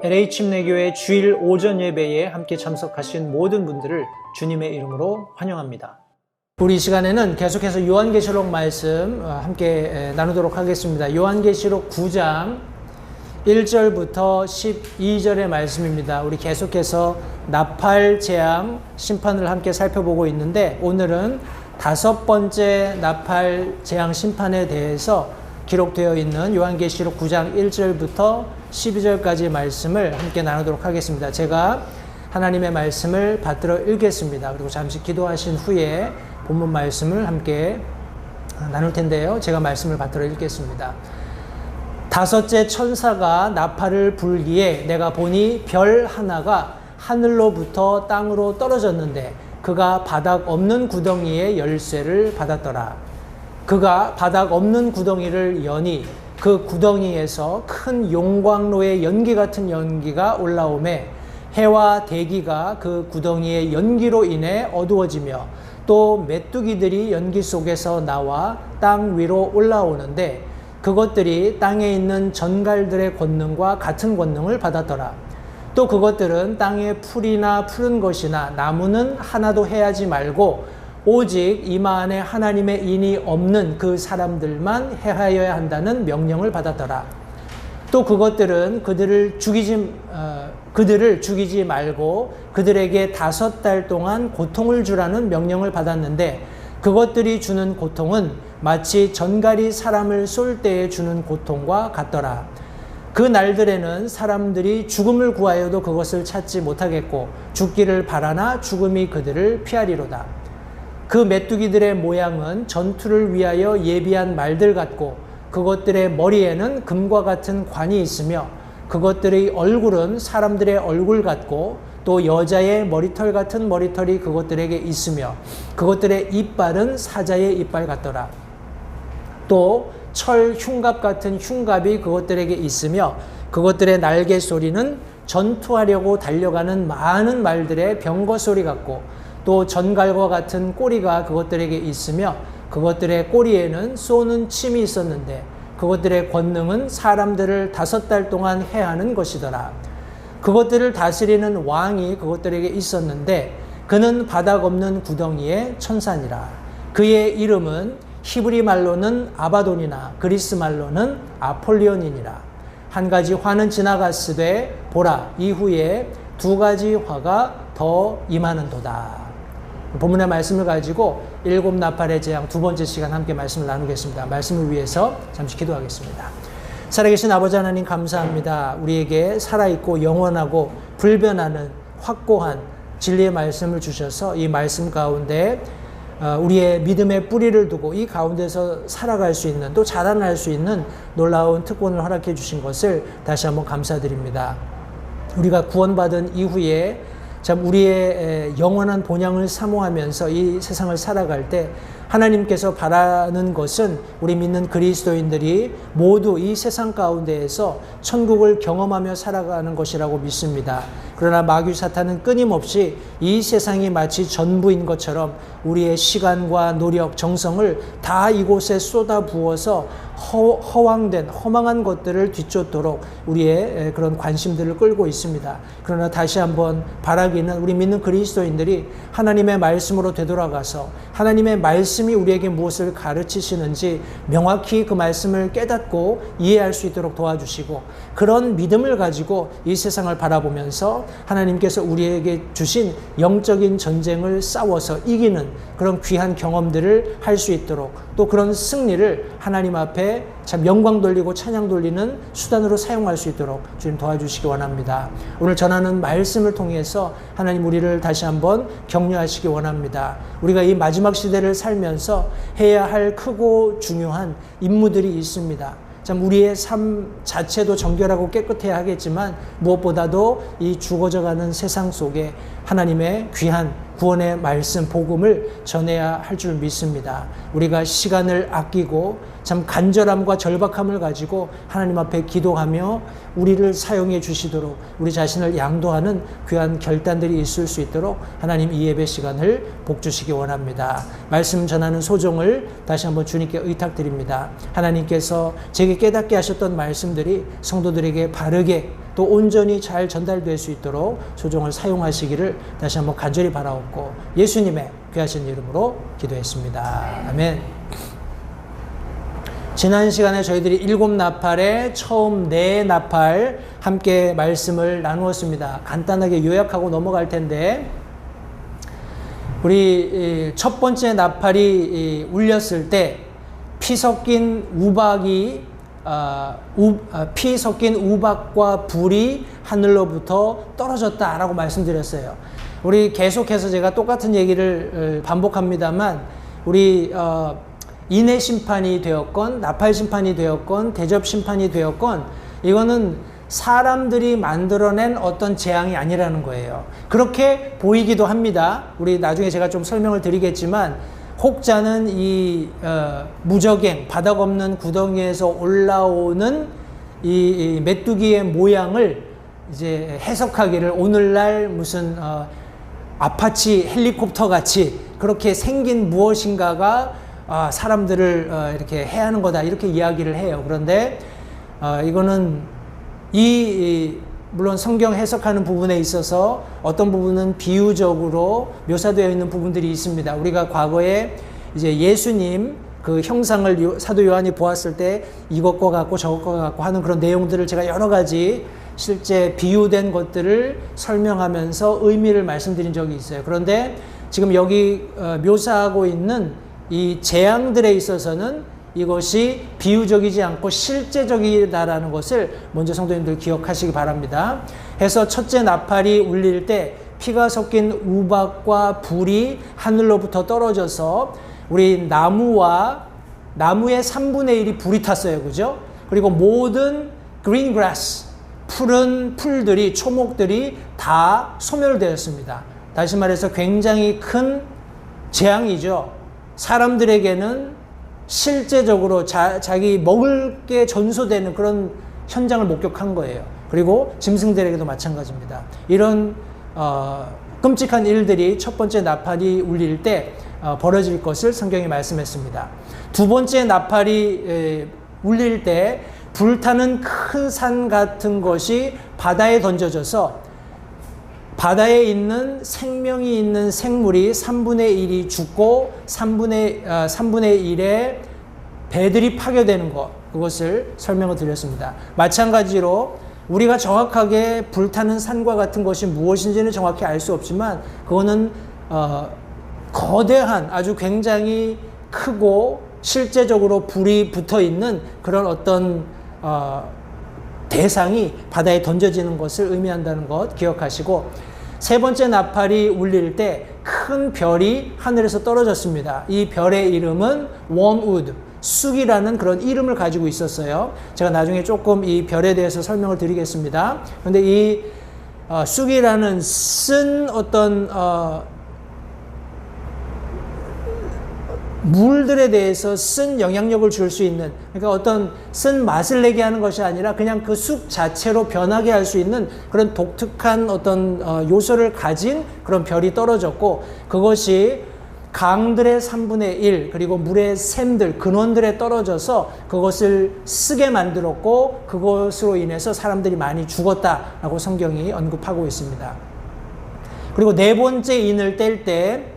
LA 침례교회 주일 오전 예배에 함께 참석하신 모든 분들을 주님의 이름으로 환영합니다. 우리 이 시간에는 계속해서 요한계시록 말씀 함께 나누도록 하겠습니다. 요한계시록 9장 1절부터 12절의 말씀입니다. 우리 계속해서 나팔 재앙 심판을 함께 살펴보고 있는데, 오늘은 5번째 나팔 재앙 심판에 대해서 기록되어 있는 요한계시록 9장 1절부터 12절까지 말씀을 함께 나누도록 하겠습니다. 제가 하나님의 말씀을 받들어 읽겠습니다. 그리고 잠시 기도하신 후에 본문 말씀을 함께 나눌 텐데요. 제가 말씀을 받들어 읽겠습니다. 5째 천사가 나팔을 불기에 내가 보니 별 하나가 하늘로부터 땅으로 떨어졌는데 그가 바닥 없는 구덩이의 열쇠를 받았더라. 그가 바닥 없는 구덩이를 여니 그 구덩이에서 큰 용광로의 연기 같은 연기가 올라오매 해와 대기가 그 구덩이의 연기로 인해 어두워지며 또 메뚜기들이 연기 속에서 나와 땅 위로 올라오는데 그것들이 땅에 있는 전갈들의 권능과 같은 권능을 받았더라. 또 그것들은 땅에 풀이나 푸른 것이나 나무는 하나도 해하지 말고 오직 이마 안에 하나님의 인이 없는 그 사람들만 해하여야 한다는 명령을 받았더라. 또 그것들은 그들을 죽이지 말고 그들에게 5달 동안 고통을 주라는 명령을 받았는데 그것들이 주는 고통은 마치 전갈이 사람을 쏠 때에 주는 고통과 같더라. 그 날들에는 사람들이 죽음을 구하여도 그것을 찾지 못하겠고 죽기를 바라나 죽음이 그들을 피하리로다. 그 메뚜기들의 모양은 전투를 위하여 예비한 말들 같고 그것들의 머리에는 금과 같은 관이 있으며 그것들의 얼굴은 사람들의 얼굴 같고 또 여자의 머리털 같은 머리털이 그것들에게 있으며 그것들의 이빨은 사자의 이빨 같더라. 또 철 흉갑 같은 흉갑이 그것들에게 있으며 그것들의 날개 소리는 전투하려고 달려가는 많은 말들의 병거 소리 같고 또 전갈과 같은 꼬리가 그것들에게 있으며 그것들의 꼬리에는 쏘는 침이 있었는데 그것들의 권능은 사람들을 5달 동안 해하는 것이더라. 그것들을 다스리는 왕이 그것들에게 있었는데 그는 바닥 없는 구덩이의 천사니라. 그의 이름은 히브리 말로는 아바돈이나 그리스 말로는 아폴리온이니라. 한 가지 화는 지나갔으되 보라 이후에 2가지 화가 더 임하는도다. 본문의 말씀을 가지고 7 나팔의 재앙 2번째 시간 함께 말씀을 나누겠습니다. 말씀을 위해서 잠시 기도하겠습니다. 살아계신 아버지 하나님 감사합니다. 우리에게 살아있고 영원하고 불변하는 확고한 진리의 말씀을 주셔서 이 말씀 가운데 우리의 믿음의 뿌리를 두고 이 가운데서 살아갈 수 있는 또 자라날 수 있는 놀라운 특권을 허락해 주신 것을 다시 한번 감사드립니다. 우리가 구원받은 이후에 참 우리의 영원한 본향을 사모하면서 이 세상을 살아갈 때 하나님께서 바라는 것은 우리 믿는 그리스도인들이 모두 이 세상 가운데에서 천국을 경험하며 살아가는 것이라고 믿습니다. 그러나 마귀 사탄은 끊임없이 이 세상이 마치 전부인 것처럼 우리의 시간과 노력, 정성을 다 이곳에 쏟아 부어서 허황된 허망한 것들을 뒤쫓도록 우리의 그런 관심들을 끌고 있습니다. 그러나 다시 한번 바라기는 우리 믿는 그리스도인들이 하나님의 말씀으로 되돌아가서 하나님의 말씀이 우리에게 무엇을 가르치시는지 명확히 그 말씀을 깨닫고 이해할 수 있도록 도와주시고 그런 믿음을 가지고 이 세상을 바라보면서 하나님께서 우리에게 주신 영적인 전쟁을 싸워서 이기는 그런 귀한 경험들을 할 수 있도록 또 그런 승리를 하나님 앞에 참 영광 돌리고 찬양 돌리는 수단으로 사용할 수 있도록 주님 도와주시기 원합니다. 오늘 전하는 말씀을 통해서 하나님 우리를 다시 한번 격려하시기 원합니다. 우리가 이 마지막 시대를 살면서 해야 할 크고 중요한 임무들이 있습니다. 참 우리의 삶 자체도 정결하고 깨끗해야 하겠지만 무엇보다도 이 죽어져가는 세상 속에 하나님의 귀한 구원의 말씀, 복음을 전해야 할 줄 믿습니다. 우리가 시간을 아끼고 참 간절함과 절박함을 가지고 하나님 앞에 기도하며 우리를 사용해 주시도록 우리 자신을 양도하는 귀한 결단들이 있을 수 있도록 하나님 이 예배 시간을 복 주시기 원합니다. 말씀 전하는 소종을 다시 한번 주님께 의탁드립니다. 하나님께서 제게 깨닫게 하셨던 말씀들이 성도들에게 바르게 또 온전히 잘 전달될 수 있도록 조정을 사용하시기를 다시 한번 간절히 바라옵고 예수님의 귀하신 이름으로 기도했습니다. 아멘. 지난 시간에 저희들이 7나팔의 처음 4나팔 함께 말씀을 나누었습니다. 간단하게 요약하고 넘어갈 텐데 우리 첫 번째 나팔이 울렸을 때 피 섞인 우박과 불이 하늘로부터 떨어졌다라고 말씀드렸어요. 우리 계속해서 제가 똑같은 얘기를 반복합니다만 우리 인해 심판이 되었건 나팔 심판이 되었건 대접 심판이 되었건 이거는 사람들이 만들어낸 어떤 재앙이 아니라는 거예요. 그렇게 보이기도 합니다. 우리 나중에 제가 좀 설명을 드리겠지만 혹자는 이 무적행 바닥 없는 구덩이에서 올라오는 이 메뚜기의 모양을 이제 해석하기를 오늘날 무슨 아파치 헬리콥터 같이 그렇게 생긴 무엇인가가 사람들을 이렇게 해하는 거다 이렇게 이야기를 해요. 그런데 이거는 물론 성경 해석하는 부분에 있어서 어떤 부분은 비유적으로 묘사되어 있는 부분들이 있습니다. 우리가 과거에 이제 예수님 그 형상을 사도 요한이 보았을 때 이것과 같고 저것과 같고 하는 그런 내용들을 제가 여러 가지 실제 비유된 것들을 설명하면서 의미를 말씀드린 적이 있어요. 그런데 지금 여기 묘사하고 있는 이 재앙들에 있어서는 이것이 비유적이지 않고 실제적이다라는 것을 먼저 성도님들 기억하시기 바랍니다. 해서 첫째 나팔이 울릴 때 피가 섞인 우박과 불이 하늘로부터 떨어져서 우리 나무의 3분의 1이 불이 탔어요. 그죠? 그리고 모든 green grass, 푸른 풀들이, 초목들이 다 소멸되었습니다. 다시 말해서 굉장히 큰 재앙이죠. 사람들에게는 실제적으로 자기 먹을 게 전소되는 그런 현장을 목격한 거예요. 그리고 짐승들에게도 마찬가지입니다. 이런 끔찍한 일들이 첫 번째 나팔이 울릴 때 벌어질 것을 성경이 말씀했습니다. 두 번째 나팔이 울릴 때 불타는 큰 산 같은 것이 바다에 던져져서 바다에 있는 생명이 있는 생물이 3분의 1이 죽고 3분의 1의 배들이 파괴되는 것, 그것을 설명을 드렸습니다. 마찬가지로 우리가 정확하게 불타는 산과 같은 것이 무엇인지는 정확히 알 수 없지만 그거는 거대한 아주 굉장히 크고 실제적으로 불이 붙어 있는 그런 어떤 대상이 바다에 던져지는 것을 의미한다는 것 기억하시고 세 번째 나팔이 울릴 때 큰 별이 하늘에서 떨어졌습니다. 이 별의 이름은 웜우드, 쑥이라는 그런 이름을 가지고 있었어요. 제가 나중에 조금 이 별에 대해서 설명을 드리겠습니다. 그런데 이 쑥이라는 쓴 어떤 물들에 대해서 쓴 영향력을 줄 수 있는, 그러니까 어떤 쓴 맛을 내게 하는 것이 아니라 그냥 그 쑥 자체로 변하게 할 수 있는 그런 독특한 어떤 요소를 가진 그런 별이 떨어졌고, 그것이 강들의 3분의 1 그리고 물의 샘들, 근원들에 떨어져서 그것을 쓰게 만들었고, 그것으로 인해서 사람들이 많이 죽었다라고 성경이 언급하고 있습니다. 그리고 네 번째 인을 뗄 때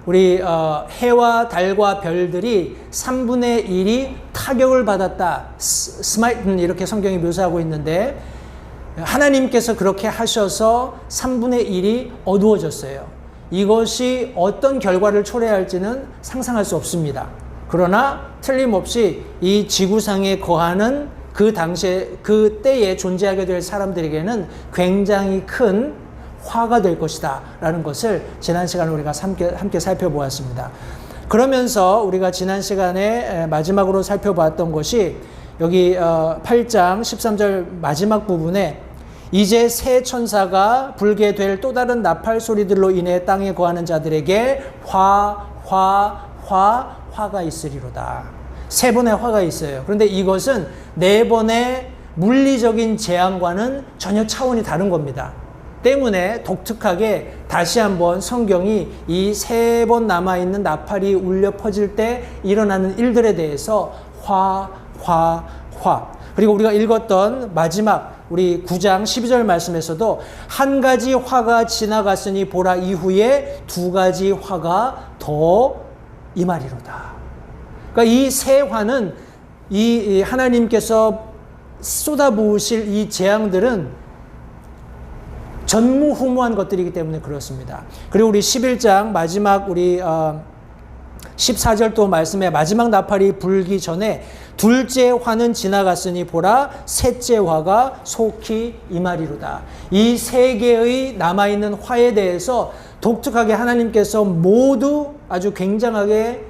우리 해와 달과 별들이 3분의 1이 타격을 받았다. 스마이튼 이렇게 성경이 묘사하고 있는데 하나님께서 그렇게 하셔서 3분의 1이 어두워졌어요. 이것이 어떤 결과를 초래할지는 상상할 수 없습니다. 그러나 틀림없이 이 지구상에 거하는 그 당시에 그 때에 존재하게 될 사람들에게는 굉장히 큰 화가 될 것이다 라는 것을 지난 시간에 우리가 함께 살펴보았습니다. 그러면서 우리가 지난 시간에 마지막으로 살펴봤던 것이 여기 8장 13절 마지막 부분에 이제 새 천사가 불게 될 또 다른 나팔 소리들로 인해 땅에 거하는 자들에게 화가 있으리로다. 세 번의 화가 있어요. 그런데 이것은 네 번의 물리적인 재앙과는 전혀 차원이 다른 겁니다. 때문에 독특하게 다시 한번 성경이 이 세 번 남아있는 나팔이 울려 퍼질 때 일어나는 일들에 대해서 그리고 우리가 읽었던 마지막 우리 9장 12절 말씀에서도 한 가지 화가 지나갔으니 보라 이후에 두 가지 화가 더 임하리로다. 그러니까 이 세 화는 이 하나님께서 쏟아부으실 이 재앙들은 전무후무한 것들이기 때문에 그렇습니다. 그리고 우리 11장 마지막 우리 14절 또 말씀에 마지막 나팔이 불기 전에 둘째 화는 지나갔으니 보라 셋째 화가 속히 임하리로다. 이 세 개의 남아있는 화에 대해서 독특하게 하나님께서 모두 아주 굉장하게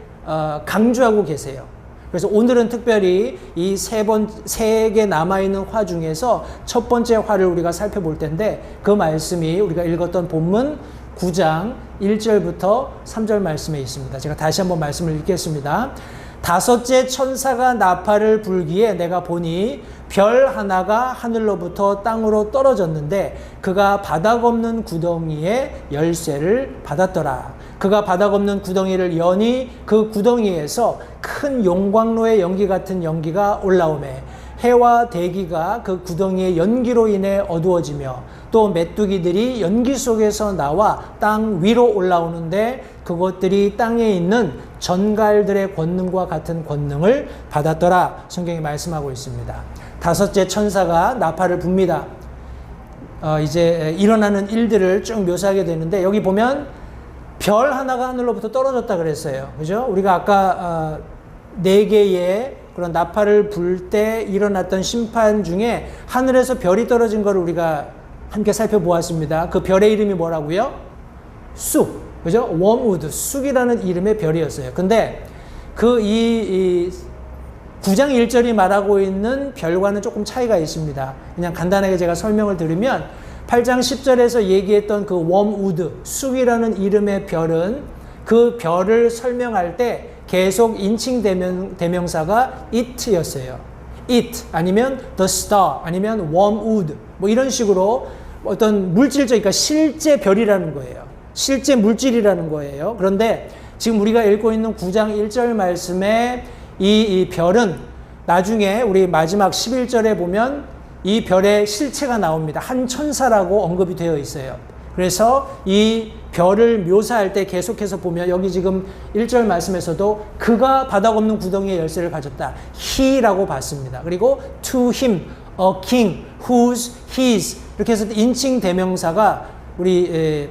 강조하고 계세요. 그래서 오늘은 특별히 이 세 개 남아있는 화 중에서 첫 번째 화를 우리가 살펴볼 텐데 그 말씀이 우리가 읽었던 본문 9장 1절부터 3절 말씀에 있습니다. 제가 다시 한번 말씀을 읽겠습니다. 다섯째 천사가 나팔을 불기에 내가 보니 별 하나가 하늘로부터 땅으로 떨어졌는데 그가 바닥 없는 구덩이에 열쇠를 받았더라. 그가 바닥 없는 구덩이를 여니 그 구덩이에서 큰 용광로의 연기 같은 연기가 올라오매 해와 대기가 그 구덩이의 연기로 인해 어두워지며 또 메뚜기들이 연기 속에서 나와 땅 위로 올라오는데 그것들이 땅에 있는 전갈들의 권능과 같은 권능을 받았더라. 성경이 말씀하고 있습니다. 다섯째 천사가 나팔을 붑니다. 이제 일어나는 일들을 쭉 묘사하게 되는데 여기 보면 별 하나가 하늘로부터 떨어졌다 그랬어요. 그죠? 우리가 아까 네 개의 그런 나팔을 불 때 일어났던 심판 중에 하늘에서 별이 떨어진 걸 우리가 함께 살펴보았습니다. 그 별의 이름이 뭐라고요? 쑥. 그죠? 웜우드. 쑥이라는 이름의 별이었어요. 근데 이 9장 1절이 말하고 있는 별과는 조금 차이가 있습니다. 그냥 간단하게 제가 설명을 드리면 8장 10절에서 얘기했던 그 웜우드, 쑥이라는 이름의 별은 그 별을 설명할 때 계속 인칭 대명사가 it였어요. it 아니면 the star 아니면 웜우드 뭐 이런 식으로 어떤 물질적 그러니까 실제 별이라는 거예요. 실제 물질이라는 거예요. 그런데 지금 우리가 읽고 있는 9장 1절 말씀에 이 별은 나중에 우리 마지막 11절에 보면 이 별의 실체가 나옵니다. 한 천사라고 언급이 되어 있어요. 그래서 이 별을 묘사할 때 계속해서 보면 여기 지금 1절 말씀에서도 그가 바닥 없는 구덩이의 열쇠를 가졌다. he라고 봤습니다. 그리고 to him, a king, whose, his 이렇게 해서 인칭 대명사가 우리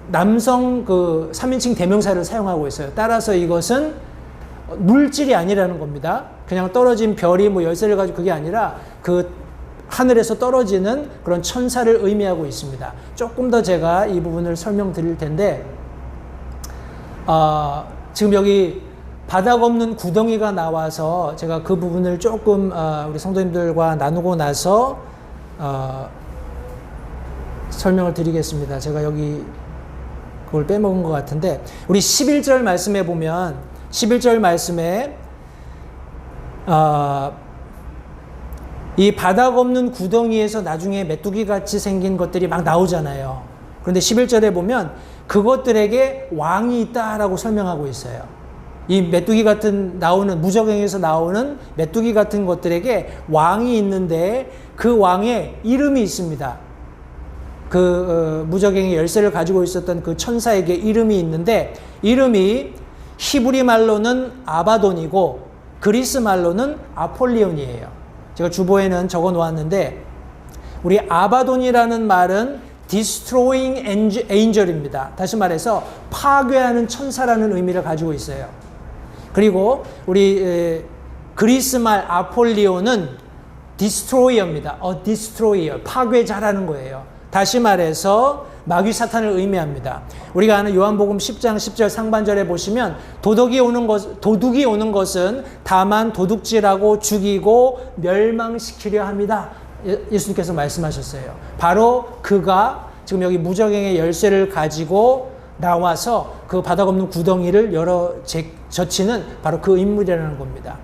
남성 그 3인칭 대명사를 사용하고 있어요. 따라서 이것은 물질이 아니라는 겁니다. 그냥 떨어진 별이 뭐 열쇠를 가지고 그게 아니라 그 하늘에서 떨어지는 그런 천사를 의미하고 있습니다. 조금 더 제가 이 부분을 설명드릴 텐데 지금 여기 바닥 없는 구덩이가 나와서 제가 그 부분을 조금 우리 성도님들과 나누고 나서 설명을 드리겠습니다. 제가 여기 그걸 빼먹은 것 같은데 우리 11절 말씀에 보면 11절 말씀에 이 바닥 없는 구덩이에서 나중에 메뚜기 같이 생긴 것들이 막 나오잖아요. 그런데 11절에 보면 그것들에게 왕이 있다라고 설명하고 있어요. 이 메뚜기 같은 나오는 무적행에서 나오는 메뚜기 같은 것들에게 왕이 있는데 그 왕의 이름이 있습니다. 그 무적행의 열쇠를 가지고 있었던 그 천사에게 이름이 있는데 이름이 히브리 말로는 아바돈이고 그리스 말로는 아폴리온이에요. 제가 주보에는 적어 놓았는데 우리 아바돈이라는 말은 destroying angel입니다. 다시 말해서 파괴하는 천사라는 의미를 가지고 있어요. 그리고 우리 그리스 말 아폴리온은 destroyer입니다. a destroyer, 파괴자라는 거예요. 다시 말해서 마귀 사탄을 의미합니다. 우리가 아는 요한복음 10장 10절 상반절에 보시면 도둑이 오는 것은 다만 도둑질하고 죽이고 멸망시키려 합니다. 예수님께서 말씀하셨어요. 바로 그가 지금 여기 무적행의 열쇠를 가지고 나와서 그 바닥 없는 구덩이를 젖히는 바로 그 인물이라는 겁니다.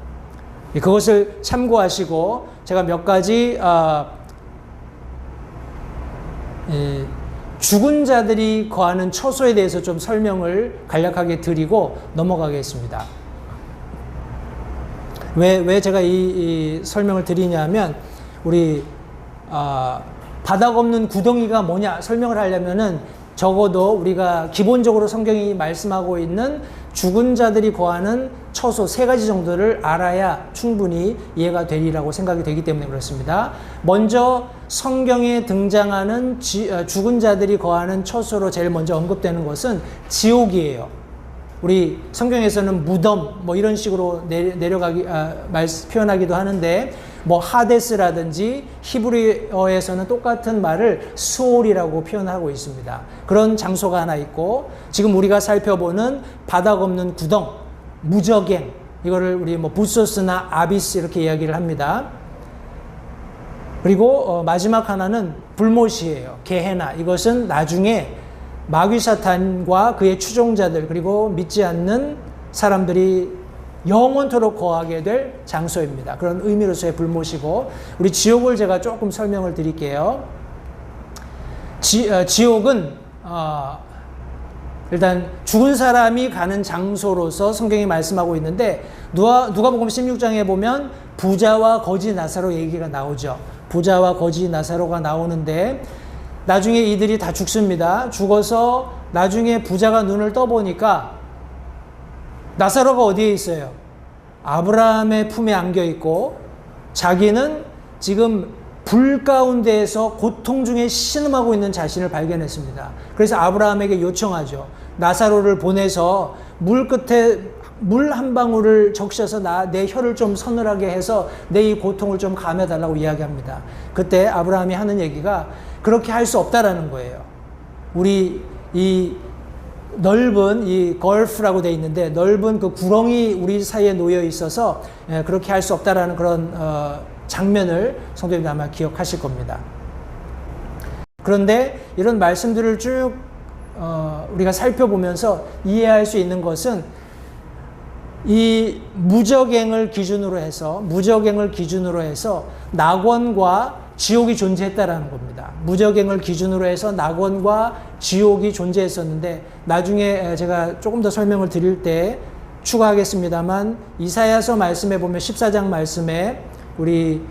그것을 참고하시고 제가 몇 가지 죽은 자들이 거하는 처소에 대해서 좀 설명을 간략하게 드리고 넘어가겠습니다. 왜 제가 이 설명을 드리냐면 우리 바닥 없는 구덩이가 뭐냐 설명을 하려면은 적어도 우리가 기본적으로 성경이 말씀하고 있는 죽은 자들이 거하는 처소 3가지 정도를 알아야 충분히 이해가 되리라고 생각이 되기 때문에 그렇습니다. 먼저 성경에 등장하는 죽은 자들이 거하는 처소로 제일 먼저 언급되는 것은 지옥이에요. 우리 성경에서는 무덤 뭐 이런 식으로 표현하기도 하는데 뭐 하데스라든지 히브리어에서는 똑같은 말을 수올이라고 표현하고 있습니다. 그런 장소가 하나 있고 지금 우리가 살펴보는 바닥 없는 구덩, 무저갱 이거를 우리 뭐 부소스나 아비스 이렇게 이야기를 합니다. 그리고 마지막 하나는 불못이에요. 게헤나. 이것은 나중에 마귀사탄과 그의 추종자들 그리고 믿지 않는 사람들이 영원토록 거하게 될 장소입니다. 그런 의미로서의 불못이고 우리 지옥을 제가 조금 설명을 드릴게요. 지옥은 일단 죽은 사람이 가는 장소로서 성경이 말씀하고 있는데 누가복음 16장에 보면 부자와 거지 나사로 얘기가 나오죠. 부자와 거지 나사로가 나오는데 나중에 이들이 다 죽습니다. 죽어서 나중에 부자가 눈을 떠보니까 나사로가 어디에 있어요? 아브라함의 품에 안겨 있고 자기는 지금 불 가운데에서 고통 중에 신음하고 있는 자신을 발견했습니다. 그래서 아브라함에게 요청하죠. 나사로를 보내서 물 끝에 물 한 방울을 적셔서 내 혀를 좀 서늘하게 해서 내 이 고통을 좀 감해달라고 이야기합니다. 그때 아브라함이 하는 얘기가 그렇게 할 수 없다라는 거예요. 우리 이 넓은 이 걸프라고 돼 있는데 넓은 그 구렁이 우리 사이에 놓여 있어서 그렇게 할 수 없다라는 그런 장면을 성도님들 아마 기억하실 겁니다. 그런데 이런 말씀들을 쭉 우리가 살펴보면서 이해할 수 있는 것은 이 무저갱을 기준으로 해서 낙원과 지옥이 존재했다라는 겁니다. 무저갱을 기준으로 해서 낙원과 지옥이 존재했었는데 나중에 제가 조금 더 설명을 드릴 때 추가하겠습니다만 이사야서 말씀에 보면 14장 말씀에 우리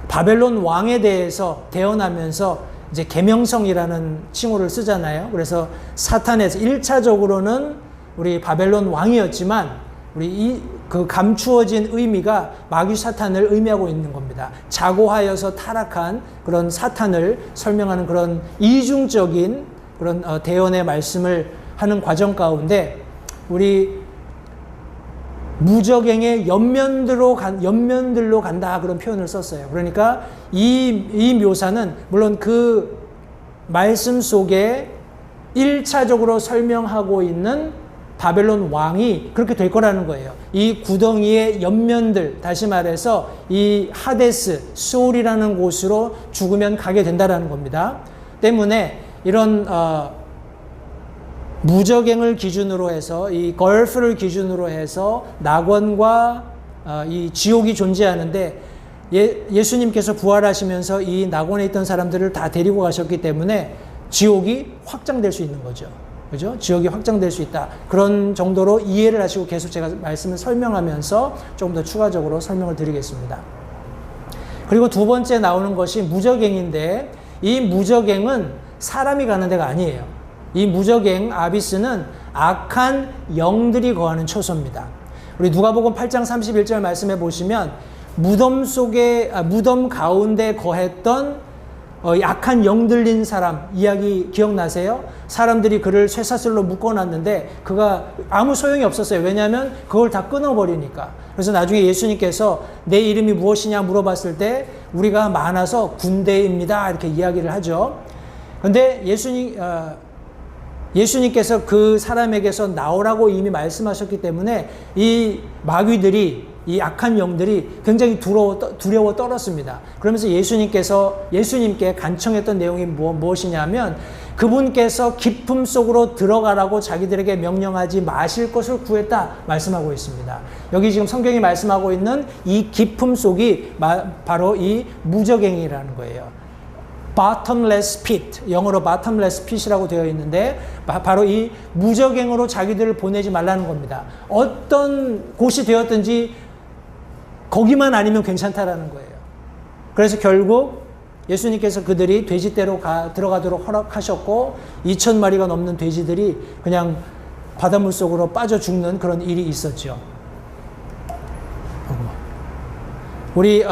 바벨론 왕에 대해서 대언하면서 이제 계명성이라는 칭호를 쓰잖아요. 그래서 사탄에서 1차적으로는 우리 바벨론 왕이었지만 우리 그 감추어진 의미가 마귀 사탄을 의미하고 있는 겁니다. 자고하여서 타락한 그런 사탄을 설명하는 그런 이중적인 그런 대언의 말씀을 하는 과정 가운데 우리 무저갱의 연면들로 간다 그런 표현을 썼어요. 그러니까 이 묘사는 물론 그 말씀 속에 1차적으로 설명하고 있는 바벨론 왕이 그렇게 될 거라는 거예요. 이 구덩이의 옆면들, 다시 말해서 이 하데스, 수올이라는 곳으로 죽으면 가게 된다라는 겁니다. 때문에 이런 무저갱을 기준으로 해서 이 걸프를 기준으로 해서 낙원과 이 지옥이 존재하는데 예수님께서 부활하시면서 이 낙원에 있던 사람들을 다 데리고 가셨기 때문에 지옥이 확장될 수 있는 거죠. 그죠? 지역이 확장될 수 있다. 그런 정도로 이해를 하시고 계속 제가 말씀을 설명하면서 조금 더 추가적으로 설명을 드리겠습니다. 그리고 두 번째 나오는 것이 무저갱인데 이 무저갱은 사람이 가는 데가 아니에요. 이 무저갱 아비스는 악한 영들이 거하는 처소입니다. 우리 누가복음 8장 31절 말씀해 보시면 무덤 가운데 거했던 약한 영 들린 사람 이야기 기억나세요? 사람들이 그를 쇠사슬로 묶어놨는데 그가 아무 소용이 없었어요. 왜냐하면 그걸 다 끊어버리니까. 그래서 나중에 예수님께서 내 이름이 무엇이냐 물어봤을 때 우리가 많아서 군대입니다 이렇게 이야기를 하죠. 그런데 예수님께서 그 사람에게서 나오라고 이미 말씀하셨기 때문에 이 마귀들이 이 악한 영들이 굉장히 두려워 떨었습니다. 그러면서 예수님께 간청했던 내용이 무엇이냐면 그분께서 깊음 속으로 들어가라고 자기들에게 명령하지 마실 것을 구했다 말씀하고 있습니다. 여기 지금 성경이 말씀하고 있는 이 깊음 속이 바로 이 무저갱이라는 거예요. bottomless pit, 영어로 bottomless pit이라고 되어 있는데 바로 이 무저갱으로 자기들을 보내지 말라는 겁니다. 어떤 곳이 되었든지 거기만 아니면 괜찮다라는 거예요. 그래서 결국 예수님께서 그들이 돼지떼로 들어가도록 허락하셨고 2,000마리가 넘는 돼지들이 그냥 바닷물 속으로 빠져 죽는 그런 일이 있었죠. 우리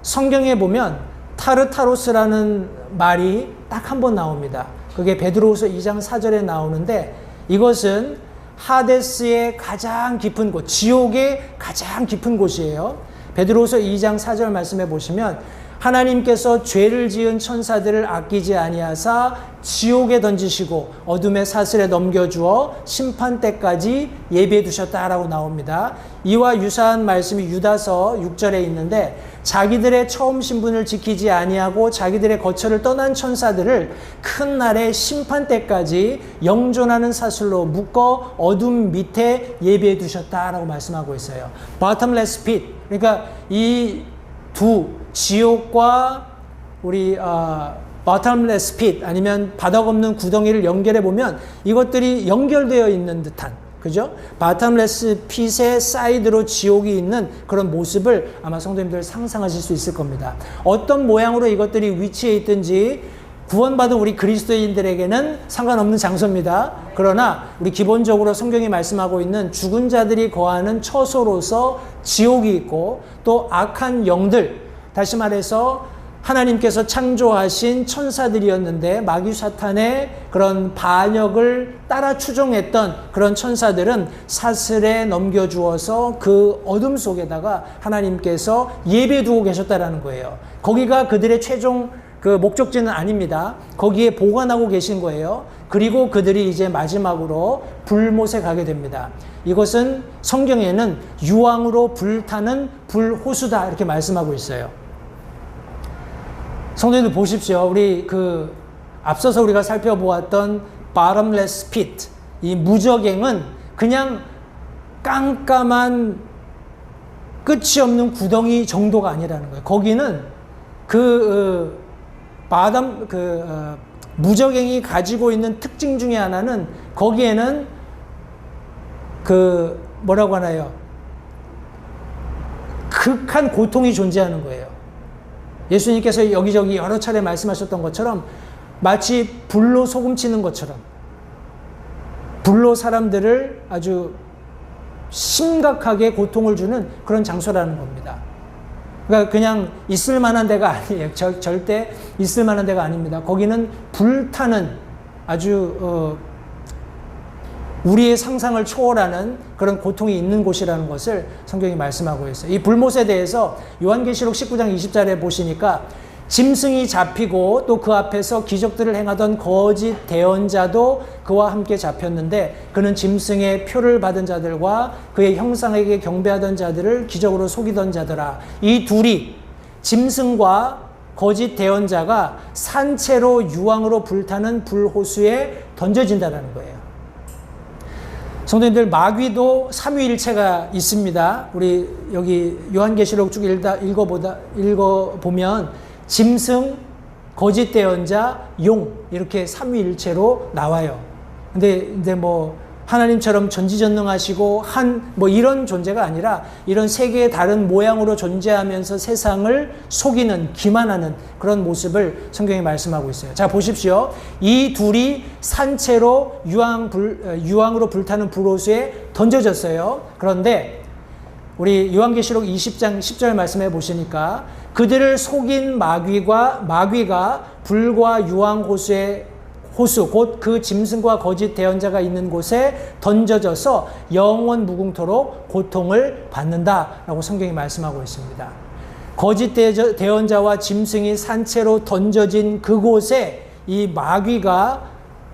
성경에 보면 타르타로스라는 말이 딱 한 번 나옵니다. 그게 베드로후서 2장 4절에 나오는데 이것은 하데스의 가장 깊은 곳, 지옥의 가장 깊은 곳이에요. 베드로후서 2장 4절 말씀해 보시면 하나님께서 죄를 지은 천사들을 아끼지 아니하사 지옥에 던지시고 어둠의 사슬에 넘겨주어 심판 때까지 예비해 두셨다라고 나옵니다. 이와 유사한 말씀이 유다서 6절에 있는데 자기들의 처음 신분을 지키지 아니하고 자기들의 거처를 떠난 천사들을 큰 날의 심판 때까지 영존하는 사슬로 묶어 어둠 밑에 예비해 두셨다라고 말씀하고 있어요. bottomless pit. 그러니까 이 두 지옥과 우리 bottomless pit 아니면 바닥 없는 구덩이를 연결해 보면 이것들이 연결되어 있는 듯한, 그죠? bottomless pit의 사이드로 지옥이 있는 그런 모습을 아마 성도님들 상상하실 수 있을 겁니다. 어떤 모양으로 이것들이 위치해 있든지 구원받은 우리 그리스도인들에게는 상관없는 장소입니다. 그러나 우리 기본적으로 성경이 말씀하고 있는 죽은 자들이 거하는 처소로서 지옥이 있고 또 악한 영들, 다시 말해서 하나님께서 창조하신 천사들이었는데 마귀 사탄의 그런 반역을 따라 추종했던 그런 천사들은 사슬에 넘겨주어서 그 어둠 속에다가 하나님께서 예배해 두고 계셨다라는 거예요. 거기가 그들의 최종 그 목적지는 아닙니다. 거기에 보관하고 계신 거예요. 그리고 그들이 이제 마지막으로 불못에 가게 됩니다. 이것은 성경에는 유황으로 불타는 불호수다 이렇게 말씀하고 있어요. 성도님들 보십시오. 우리 앞서서 우리가 살펴보았던 bottomless pit, 이 무저갱은 그냥 깜깜한 끝이 없는 구덩이 정도가 아니라는 거예요. 거기는 무저갱이 가지고 있는 특징 중에 하나는 거기에는 뭐라고 하나요? 극한 고통이 존재하는 거예요. 예수님께서 여기저기 여러 차례 말씀하셨던 것처럼 마치 불로 소금치는 것처럼 불로 사람들을 아주 심각하게 고통을 주는 그런 장소라는 겁니다. 그러니까 그냥 있을 만한 데가 아니에요. 절대 있을 만한 데가 아닙니다. 거기는 불타는 아주 우리의 상상을 초월하는 그런 고통이 있는 곳이라는 것을 성경이 말씀하고 있어요. 이 불못에 대해서 요한계시록 19장 20절에 보시니까 짐승이 잡히고 또 그 앞에서 기적들을 행하던 거짓 대언자도 그와 함께 잡혔는데 그는 짐승의 표를 받은 자들과 그의 형상에게 경배하던 자들을 기적으로 속이던 자더라. 이 둘이 짐승과 거짓 대언자가 산채로 유황으로 불타는 불호수에 던져진다는 거예요. 성도님들, 마귀도 삼위일체가 있습니다. 우리 여기 요한계시록 쭉 읽어보면 짐승, 거짓 대언자, 용 이렇게 삼위일체로 나와요. 근데 뭐 하나님처럼 전지전능하시고 뭐 이런 존재가 아니라 이런 세 개의 다른 모양으로 존재하면서 세상을 속이는, 기만하는 그런 모습을 성경이 말씀하고 있어요. 자, 보십시오. 이 둘이 산채로 유황으로 불타는 불호수에 던져졌어요. 그런데 우리 요한계시록 20장 10절 말씀해 보시니까 그들을 속인 마귀가 불과 유황 호수 곧 그 짐승과 거짓 대언자가 있는 곳에 던져져서 영원 무궁토록 고통을 받는다라고 성경이 말씀하고 있습니다. 거짓 대언자와 짐승이 산채로 던져진 그곳에 이 마귀가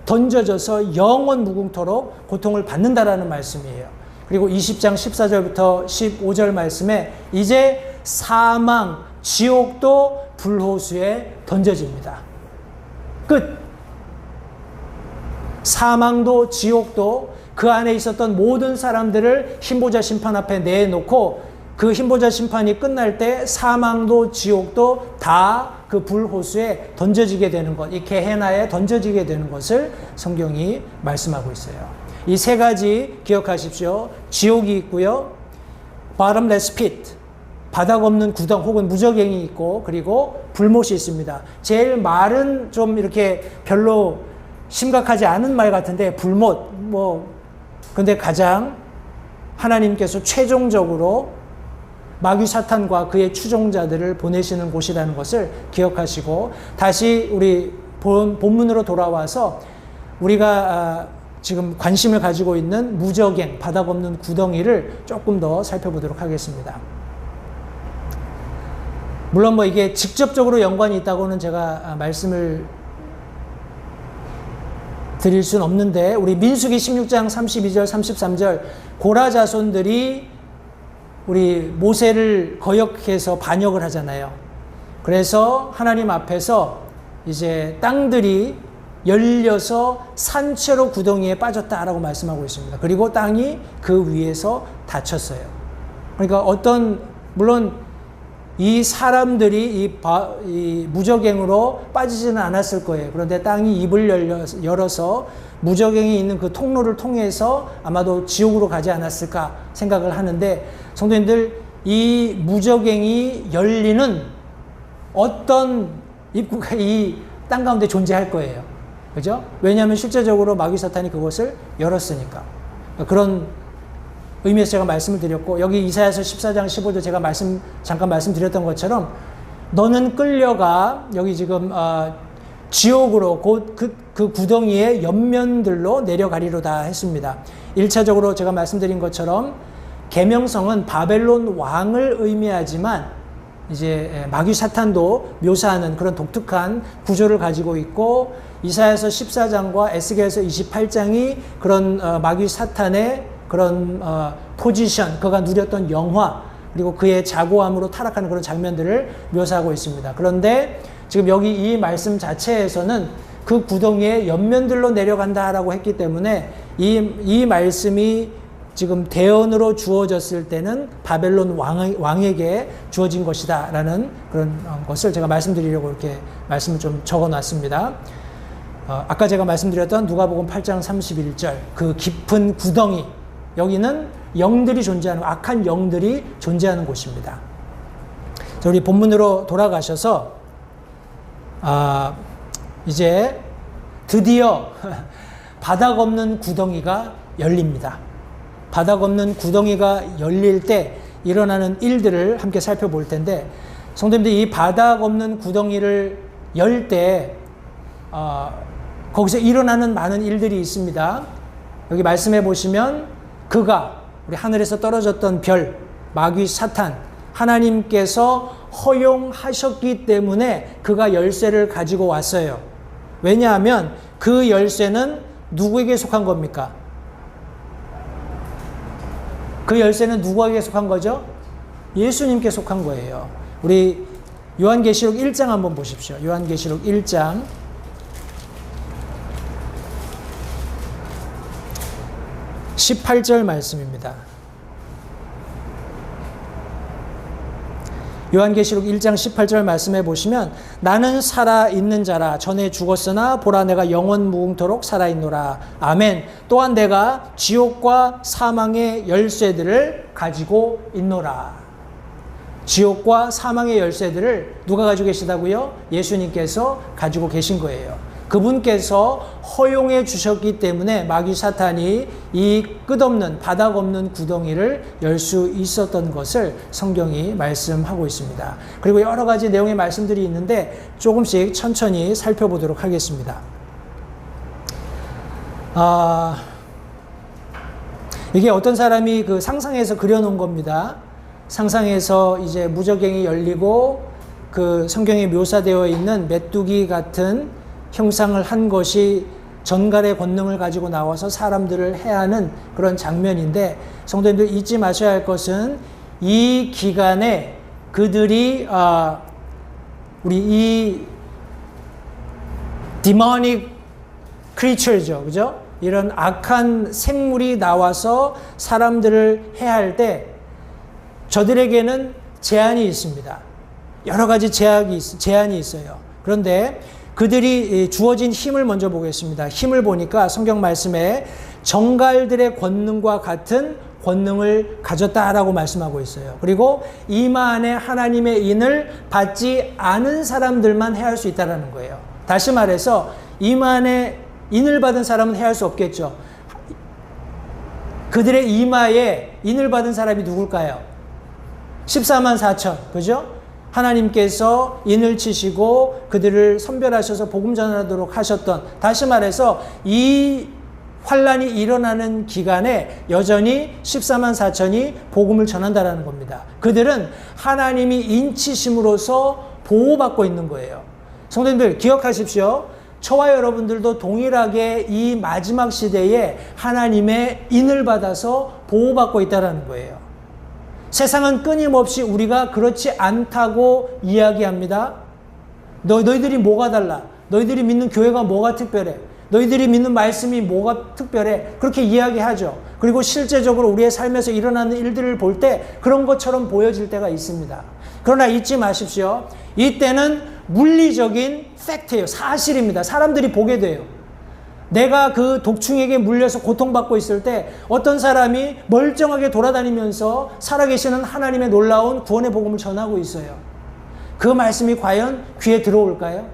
던져져서 영원 무궁토록 고통을 받는다라는 말씀이에요. 그리고 20장 14절부터 15절 말씀에 이제 사망, 지옥도 불호수에 던져집니다. 끝. 사망도 지옥도 그 안에 있었던 모든 사람들을 흰보자 심판 앞에 내놓고 그 흰보자 심판이 끝날 때 사망도 지옥도 다 그 불호수에 던져지게 되는 것, 이 게헤나에 던져지게 되는 것을 성경이 말씀하고 있어요. 이 세 가지 기억하십시오. 지옥이 있고요, bottomless pit, 바닥 없는 구덩 혹은 무저갱이 있고 그리고 불못이 있습니다. 제일 말은 좀 이렇게 별로 심각하지 않은 말 같은데 불못 근데 가장 하나님께서 최종적으로 마귀 사탄과 그의 추종자들을 보내시는 곳이라는 것을 기억하시고 다시 우리 본문으로 돌아와서 우리가 지금 관심을 가지고 있는 무저갱, 바닥 없는 구덩이를 조금 더 살펴보도록 하겠습니다. 물론 이게 직접적으로 연관이 있다고는 제가 말씀을 드릴 수는 없는데 우리 민수기 16장 32절 33절 고라 자손들이 우리 모세를 거역해서 반역을 하잖아요. 그래서 하나님 앞에서 이제 땅들이 열려서 산채로 구덩이에 빠졌다라고 말씀하고 있습니다. 그리고 땅이 그 위에서 닫혔어요. 그러니까 물론 이 사람들이 이 무저갱으로 빠지지는 않았을 거예요. 그런데 땅이 입을 열어서 무저갱이 있는 그 통로를 통해서 아마도 지옥으로 가지 않았을까 생각을 하는데 성도님들 이 무저갱이 열리는 어떤 입구가 이 땅 가운데 존재할 거예요. 그죠? 왜냐하면 실제적으로 마귀 사탄이 그것을 열었으니까. 그런 의미에서 제가 말씀을 드렸고 여기 이사야서 14장 15절 제가 잠깐 말씀드렸던 것처럼 너는 끌려가 여기 지금 지옥으로 곧 그 구덩이의 옆면들로 내려가리로다 했습니다. 1차적으로 제가 말씀드린 것처럼 계명성은 바벨론 왕을 의미하지만 이제 마귀 사탄도 묘사하는 그런 독특한 구조를 가지고 있고 이사야서 14장과 에스겔서 28장이 그런 마귀 사탄의 그런 포지션, 그가 누렸던 영화 그리고 그의 자고함으로 타락하는 그런 장면들을 묘사하고 있습니다. 그런데 지금 여기 이 말씀 자체에서는 그 구덩이의 옆면들로 내려간다라고 했기 때문에 이 말씀이 지금 대언으로 주어졌을 때는 바벨론 왕에게 주어진 것이다라는 그런 것을 제가 말씀드리려고 이렇게 말씀을 좀 적어놨습니다. 아까 제가 말씀드렸던 누가복음 8장 31절 그 깊은 구덩이 여기는 영들이 존재하는 악한 영들이 존재하는 곳입니다. 자, 우리 본문으로 돌아가셔서 이제 드디어 바닥 없는 구덩이가 열립니다. 바닥 없는 구덩이가 열릴 때 일어나는 일들을 함께 살펴볼 텐데 성도님들 이 바닥 없는 구덩이를 열 때 거기서 일어나는 많은 일들이 있습니다. 여기 말씀해 보시면 그가 우리 하늘에서 떨어졌던 별 마귀 사탄 하나님께서 허용하셨기 때문에 그가 열쇠를 가지고 왔어요. 왜냐하면 그 열쇠는 누구에게 속한 겁니까? 그 열쇠는 누구에게 속한 거죠? 예수님께 속한 거예요. 우리 요한계시록 1장 한번 보십시오. 요한계시록 1장 18절 말씀입니다. 요한계시록 1장 18절 말씀해 보시면 나는 살아있는 자라 전에 죽었으나 보라 내가 영원 무궁토록 살아있노라. 아멘. 또한 내가 지옥과 사망의 열쇠들을 가지고 있노라. 지옥과 사망의 열쇠들을 누가 가지고 계시다고요? 예수님께서 가지고 계신 거예요. 그분께서 허용해 주셨기 때문에 마귀 사탄이 이 끝없는 바닥 없는 구덩이를 열 수 있었던 것을 성경이 말씀하고 있습니다. 그리고 여러 가지 내용의 말씀들이 있는데 조금씩 천천히 살펴보도록 하겠습니다. 이게 어떤 사람이 그 상상해서 그려놓은 겁니다. 상상해서 이제 무저갱이 열리고 그 성경에 묘사되어 있는 메뚜기 같은 형상을 한 것이 전갈의 권능을 가지고 나와서 사람들을 해하는 그런 장면인데 성도님들 잊지 마셔야 할 것은 이 기간에 그들이 우리 이 demonic creature죠, 그죠? 이런 악한 생물이 나와서 사람들을 해할 때 저들에게는 제한이 있습니다. 여러 가지 제한이 있어요. 그런데 그들이 주어진 힘을 먼저 보겠습니다. 힘을 보니까 성경 말씀에 정갈들의 권능과 같은 권능을 가졌다라고 말씀하고 있어요. 그리고 이마 안에 하나님의 인을 받지 않은 사람들만 해할 수 있다는 거예요. 다시 말해서 이마 안에 인을 받은 사람은 해할 수 없겠죠. 그들의 이마에 인을 받은 사람이 누굴까요? 14만 4천, 그죠? 하나님께서 인을 치시고 그들을 선별하셔서 복음 전하도록 하셨던, 다시 말해서 이 환란이 일어나는 기간에 여전히 14만 4천이 복음을 전한다라는 겁니다. 그들은 하나님이 인치심으로써 보호받고 있는 거예요. 성도님들 기억하십시오. 저와 여러분들도 동일하게 이 마지막 시대에 하나님의 인을 받아서 보호받고 있다는 거예요. 세상은 끊임없이 우리가 그렇지 않다고 이야기합니다. 너희들이 뭐가 달라? 너희들이 믿는 교회가 뭐가 특별해? 너희들이 믿는 말씀이 뭐가 특별해? 그렇게 이야기하죠. 그리고 실제적으로 우리의 삶에서 일어나는 일들을 볼 때 그런 것처럼 보여질 때가 있습니다. 그러나 잊지 마십시오. 이때는 물리적인 팩트예요. 사실입니다. 사람들이 보게 돼요. 내가 그 독충에게 물려서 고통받고 있을 때 어떤 사람이 멀쩡하게 돌아다니면서 살아계시는 하나님의 놀라운 구원의 복음을 전하고 있어요. 그 말씀이 과연 귀에 들어올까요?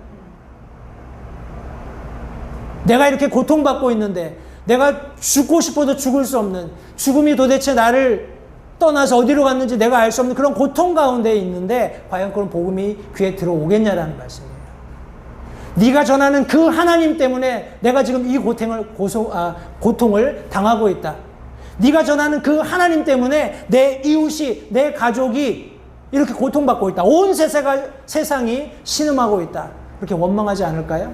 내가 이렇게 고통받고 있는데 내가 죽고 싶어도 죽을 수 없는, 죽음이 도대체 나를 떠나서 어디로 갔는지 내가 알 수 없는 그런 고통 가운데 있는데 과연 그런 복음이 귀에 들어오겠냐라는 말씀이에요. 네가 전하는 그 하나님 때문에 내가 지금 이 고통을 당하고 있다. 네가 전하는 그 하나님 때문에 내 이웃이, 내 가족이 이렇게 고통받고 있다. 온 세상이 신음하고 있다. 그렇게 원망하지 않을까요?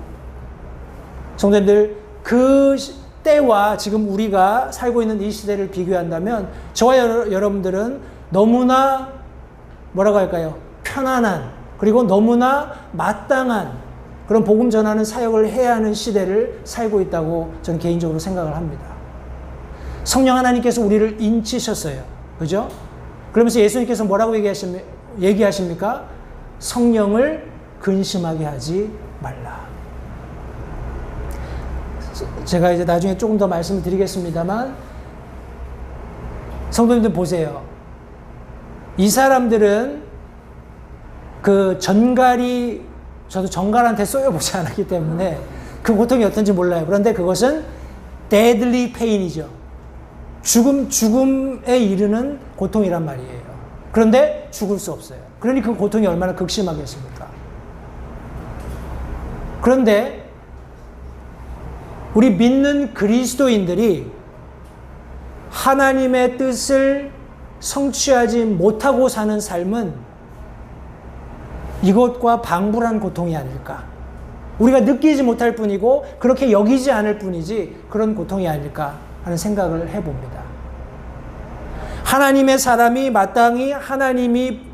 성도님들, 그 때와 지금 우리가 살고 있는 이 시대를 비교한다면 저와 여러분들은 너무나 뭐라고 할까요? 편안한, 그리고 너무나 마땅한 그런 복음 전하는 사역을 해야 하는 시대를 살고 있다고 저는 개인적으로 생각을 합니다. 성령 하나님께서 우리를 인치셨어요. 그죠? 그러면서 예수님께서 뭐라고 얘기하십니까? 성령을 근심하게 하지 말라. 제가 이제 나중에 조금 더 말씀을 드리겠습니다만, 성도님들 보세요. 이 사람들은 그 전갈이, 저도 전갈한테 쏘여보지 않았기 때문에 그 고통이 어떤지 몰라요. 그런데 그것은 deadly pain이죠. 죽음에 이르는 고통이란 말이에요. 그런데 죽을 수 없어요. 그러니 그 고통이 얼마나 극심하겠습니까? 그런데 우리 믿는 그리스도인들이 하나님의 뜻을 성취하지 못하고 사는 삶은 이것과 방불한 고통이 아닐까. 우리가 느끼지 못할 뿐이고 그렇게 여기지 않을 뿐이지 그런 고통이 아닐까 하는 생각을 해봅니다. 하나님의 사람이 마땅히 하나님이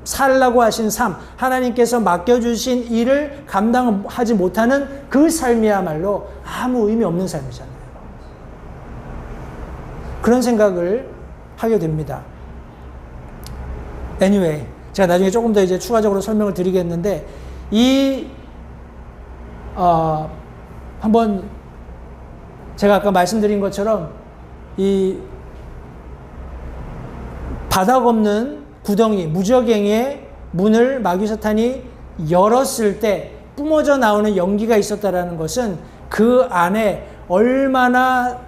살라고 하신 삶, 하나님께서 맡겨주신 일을 감당하지 못하는 그 삶이야말로 아무 의미 없는 삶이잖아요. 그런 생각을 하게 됩니다. Anyway, 제가 나중에 조금 더 이제 추가적으로 설명을 드리겠는데, 한번 제가 아까 말씀드린 것처럼 이 바닥 없는 구덩이, 무저갱의 문을 마귀 사탄이 열었을 때 뿜어져 나오는 연기가 있었다라는 것은 그 안에 얼마나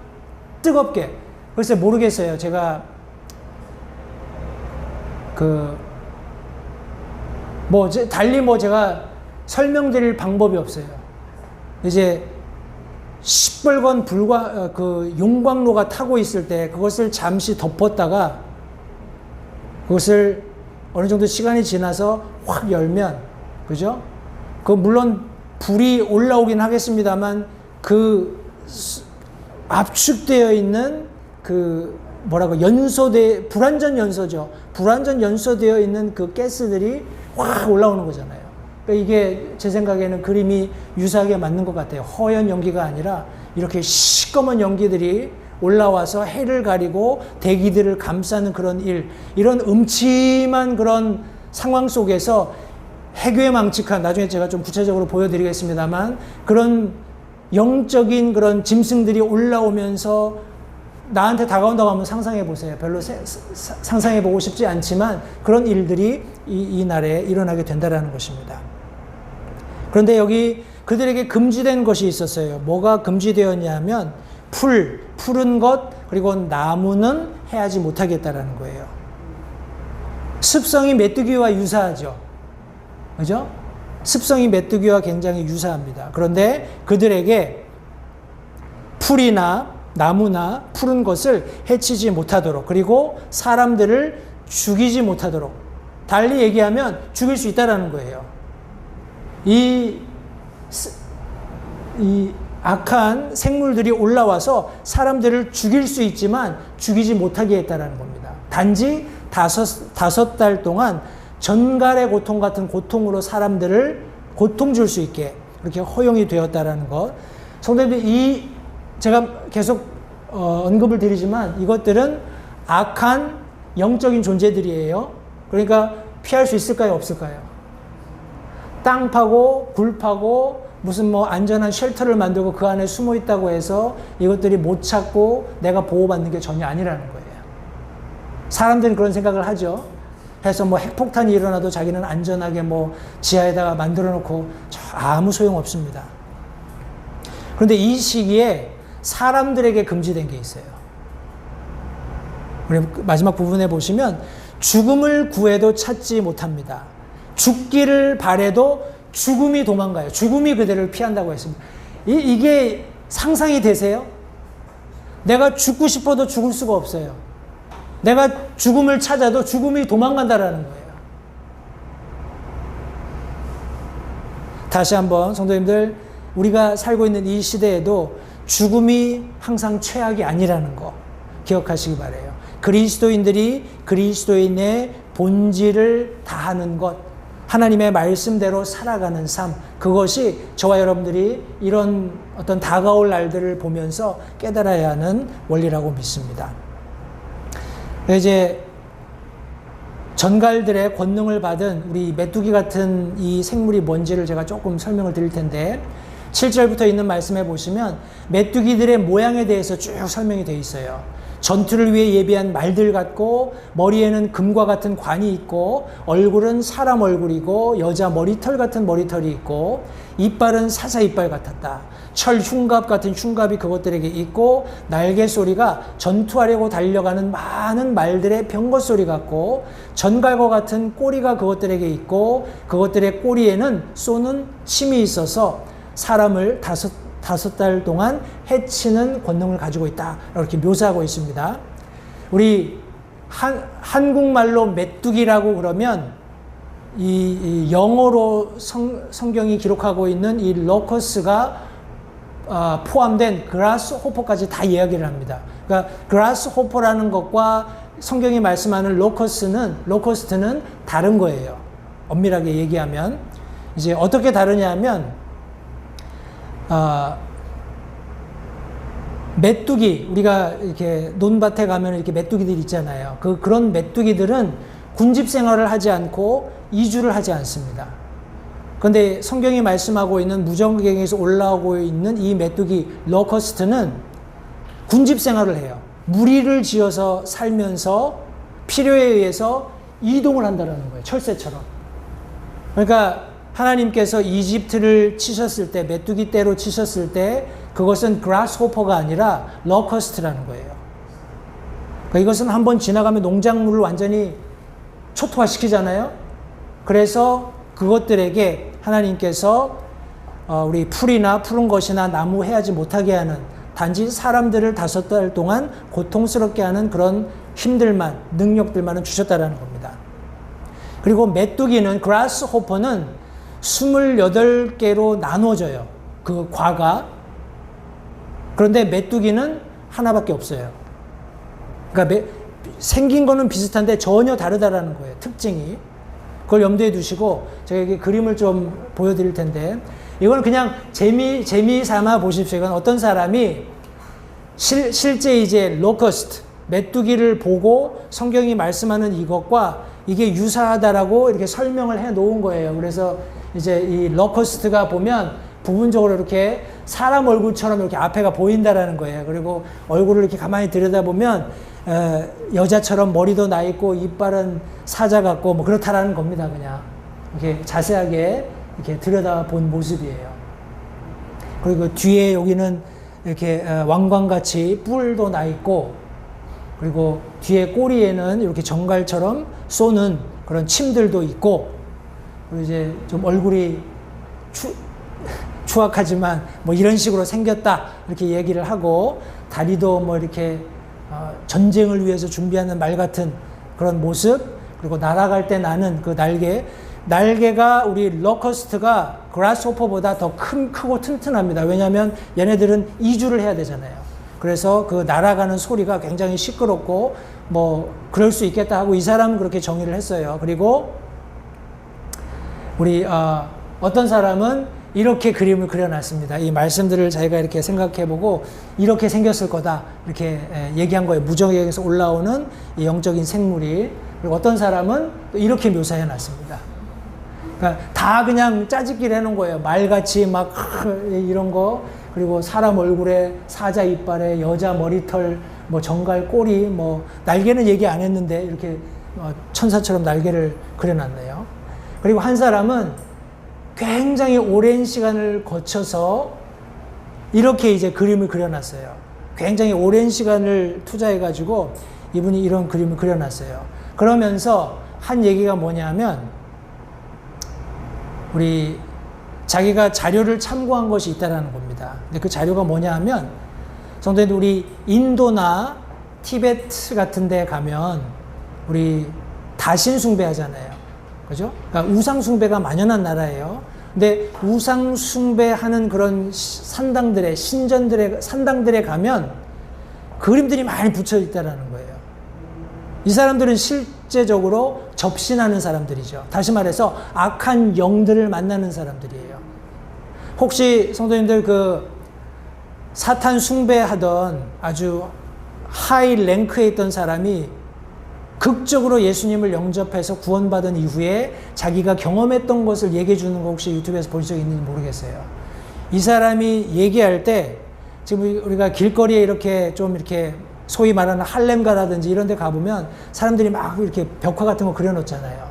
뜨겁게, 글쎄 모르겠어요. 제가 달리 제가 설명드릴 방법이 없어요. 이제 시뻘건 용광로가 타고 있을 때 그것을 잠시 덮었다가 그것을 어느 정도 시간이 지나서 확 열면, 그죠? 물론 불이 올라오긴 하겠습니다만 그 압축되어 있는 불완전 연소죠. 불완전 연소되어 있는 그 가스들이 확 올라오는 거잖아요. 그러니까 이게 제 생각에는 그림이 유사하게 맞는 것 같아요. 허연 연기가 아니라 이렇게 시꺼먼 연기들이 올라와서 해를 가리고 대기들을 감싸는 그런 이런 음침한 그런 상황 속에서 해괴망측한, 나중에 제가 좀 구체적으로 보여드리겠습니다만, 그런 영적인 그런 짐승들이 올라오면서 나한테 다가온다고 하면 상상해 보세요. 별로 상상해 보고 싶지 않지만 그런 일들이 이 날에 일어나게 된다라는 것입니다. 그런데 여기 그들에게 금지된 것이 있었어요. 뭐가 금지되었냐면 푸른 것, 그리고 나무는 해하지 못하겠다라는 거예요. 습성이 메뚜기와 유사하죠. 그죠? 습성이 메뚜기와 굉장히 유사합니다. 그런데 그들에게 풀이나 나무나 푸른 것을 해치지 못하도록, 그리고 사람들을 죽이지 못하도록, 달리 얘기하면 죽일 수 있다라는 거예요. 이 악한 생물들이 올라와서 사람들을 죽일 수 있지만 죽이지 못하게 했다라는 겁니다. 단지 다섯 달 동안 전갈의 고통 같은 고통으로 사람들을 고통 줄 수 있게 그렇게 허용이 되었다라는 것. 성도님들, 제가 계속 언급을 드리지만 이것들은 악한 영적인 존재들이에요. 그러니까 피할 수 있을까요? 없을까요? 땅 파고 굴 파고 무슨 안전한 쉘터를 만들고 그 안에 숨어 있다고 해서 이것들이 못 찾고 내가 보호받는 게 전혀 아니라는 거예요. 사람들은 그런 생각을 하죠. 해서 핵폭탄이 일어나도 자기는 안전하게 지하에다가 만들어 놓고 아무 소용 없습니다. 그런데 이 시기에 사람들에게 금지된 게 있어요. 우리 마지막 부분에 보시면 죽음을 구해도 찾지 못합니다. 죽기를 바래도 죽음이 도망가요. 죽음이 그들을 피한다고 했습니다. 이게 상상이 되세요? 내가 죽고 싶어도 죽을 수가 없어요. 내가 죽음을 찾아도 죽음이 도망간다라는 거예요. 다시 한번 성도님들, 우리가 살고 있는 이 시대에도 죽음이 항상 최악이 아니라는 거 기억하시기 바라요. 그리스도인들이 그리스도인의 본질을 다하는 것, 하나님의 말씀대로 살아가는 삶, 그것이 저와 여러분들이 이런 어떤 다가올 날들을 보면서 깨달아야 하는 원리라고 믿습니다. 이제 전갈들의 권능을 받은 우리 메뚜기 같은 이 생물이 뭔지를 제가 조금 설명을 드릴 텐데, 7절부터 있는 말씀에 보시면 메뚜기들의 모양에 대해서 쭉 설명이 되어 있어요. 전투를 위해 예비한 말들 같고, 머리에는 금과 같은 관이 있고, 얼굴은 사람 얼굴이고 여자 머리털 같은 머리털이 있고, 이빨은 사자 이빨 같았다. 철 흉갑 같은 흉갑이 그것들에게 있고, 날개 소리가 전투하려고 달려가는 많은 말들의 병거 소리 같고, 전갈과 같은 꼬리가 그것들에게 있고, 그것들의 꼬리에는 쏘는 침이 있어서 사람을 다섯 달 동안 해치는 권능을 가지고 있다. 이렇게 묘사하고 있습니다. 우리 한국말로 메뚜기라고 그러면 이 영어로 성경이 기록하고 있는 이 로커스가 포함된 그라스호퍼까지 다 이야기를 합니다. 그러니까 그라스호퍼라는 것과 성경이 말씀하는 로커스트는 다른 거예요. 엄밀하게 얘기하면 이제 어떻게 다르냐면 메뚜기, 우리가 이렇게 논밭에 가면 이렇게 메뚜기들 있잖아요. 그런 메뚜기들은 군집 생활을 하지 않고 이주를 하지 않습니다. 그런데 성경이 말씀하고 있는 무정경에서 올라오고 있는 이 메뚜기 로커스트는 군집 생활을 해요. 무리를 지어서 살면서 필요에 의해서 이동을 한다는 거예요. 철새처럼. 그러니까 하나님께서 이집트를 치셨을 때, 메뚜기 떼로 치셨을 때 그것은 그라스호퍼가 아니라 로커스트라는 거예요. 그러니까 이것은 한번 지나가면 농작물을 완전히 초토화시키잖아요. 그래서 그것들에게 하나님께서 우리 풀이나 푸른 것이나 나무 해하지 못하게 하는, 단지 사람들을 5달 동안 고통스럽게 하는 그런 힘들만, 능력들만은 주셨다라는 겁니다. 그리고 메뚜기는, 그라스호퍼는 28개로 나눠져요. 그 과가. 그런데 메뚜기는 하나밖에 없어요. 그러니까 생긴 거는 비슷한데 전혀 다르다라는 거예요. 특징이. 그걸 염두에 두시고 제가 여기 그림을 좀 보여드릴 텐데, 이건 그냥 재미 삼아 보십시오. 이건 어떤 사람이 실제 이제 로커스트, 메뚜기를 보고 성경이 말씀하는 이것과 이게 유사하다라고 이렇게 설명을 해 놓은 거예요. 그래서 이제 이 로커스트가 보면 부분적으로 이렇게 사람 얼굴처럼 이렇게 앞에가 보인다라는 거예요. 그리고 얼굴을 이렇게 가만히 들여다보면 여자처럼 머리도 나 있고 이빨은 사자 같고 뭐 그렇다라는 겁니다. 그냥 이렇게 자세하게 이렇게 들여다본 모습이에요. 그리고 뒤에 여기는 이렇게 왕관같이 뿔도 나 있고, 그리고 뒤에 꼬리에는 이렇게 정갈처럼 쏘는 그런 침들도 있고, 그리고 이제 좀 얼굴이 추악하지만 뭐 이런 식으로 생겼다 이렇게 얘기를 하고, 다리도 뭐 이렇게 전쟁을 위해서 준비하는 말 같은 그런 모습, 그리고 날아갈 때 나는 그 날개가 우리 로커스트가 그라스호퍼보다 더 크고 튼튼합니다. 왜냐하면 얘네들은 이주를 해야 되잖아요. 그래서 그 날아가는 소리가 굉장히 시끄럽고 뭐 그럴 수 있겠다 하고 이 사람은 그렇게 정의를 했어요. 그리고 우리 어떤 사람은 이렇게 그림을 그려놨습니다. 이 말씀들을 자기가 이렇게 생각해보고 이렇게 생겼을 거다 이렇게 얘기한 거예요. 무정에서 올라오는 이 영적인 생물이. 그리고 어떤 사람은 또 이렇게 묘사해놨습니다. 그러니까 다 그냥 짜집기를 해놓은 거예요. 말같이 막 이런 거, 그리고 사람 얼굴에 사자 이빨에 여자 머리털, 뭐 정갈 꼬리, 뭐 날개는 얘기 안 했는데 이렇게 천사처럼 날개를 그려놨네요. 그리고 한 사람은 굉장히 오랜 시간을 거쳐서 이렇게 이제 그림을 그려놨어요. 굉장히 오랜 시간을 투자해가지고 이분이 이런 그림을 그려놨어요. 그러면서 한 얘기가 뭐냐면, 우리 자기가 자료를 참고한 것이 있다라는 겁니다. 근데 그 자료가 뭐냐 하면, 성도님들 우리 인도나 티베트 같은 데 가면 우리 다신 숭배하잖아요. 그죠? 그러니까 우상 숭배가 만연한 나라예요. 근데 우상 숭배하는 그런 산당들의 산당들에 가면 그림들이 많이 붙여 있다라는 거예요. 이 사람들은 실제적으로 접신하는 사람들이죠. 다시 말해서 악한 영들을 만나는 사람들이에요. 혹시 성도님들 그 사탄 숭배하던 아주 하이 랭크에 있던 사람이 극적으로 예수님을 영접해서 구원받은 이후에 자기가 경험했던 것을 얘기해 주는 거 혹시 유튜브에서 본 적 있는지 모르겠어요. 이 사람이 얘기할 때 지금 우리가 길거리에 이렇게 좀 이렇게 소위 말하는 할렘가라든지 이런 데 가보면 사람들이 막 이렇게 벽화 같은 거 그려놓잖아요.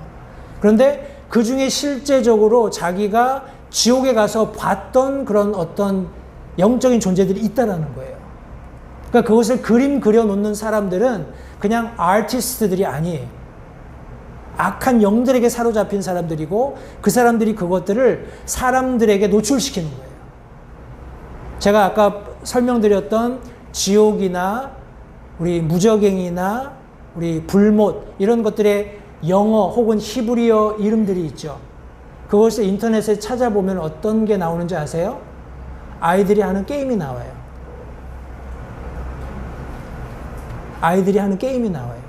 그런데 그 중에 실제적으로 자기가 지옥에 가서 봤던 그런 어떤 영적인 존재들이 있다라는 거예요. 그러니까 그것을 그림 그려놓는 사람들은 그냥 아티스트들이 아니에요. 악한 영들에게 사로잡힌 사람들이고 그 사람들이 그것들을 사람들에게 노출시키는 거예요. 제가 아까 설명드렸던 지옥이나 우리 무저갱이나 우리 불못 이런 것들의 영어 혹은 히브리어 이름들이 있죠. 그것을 인터넷에 찾아보면 어떤 게 나오는지 아세요? 아이들이 하는 게임이 나와요. 아이들이 하는 게임이 나와요.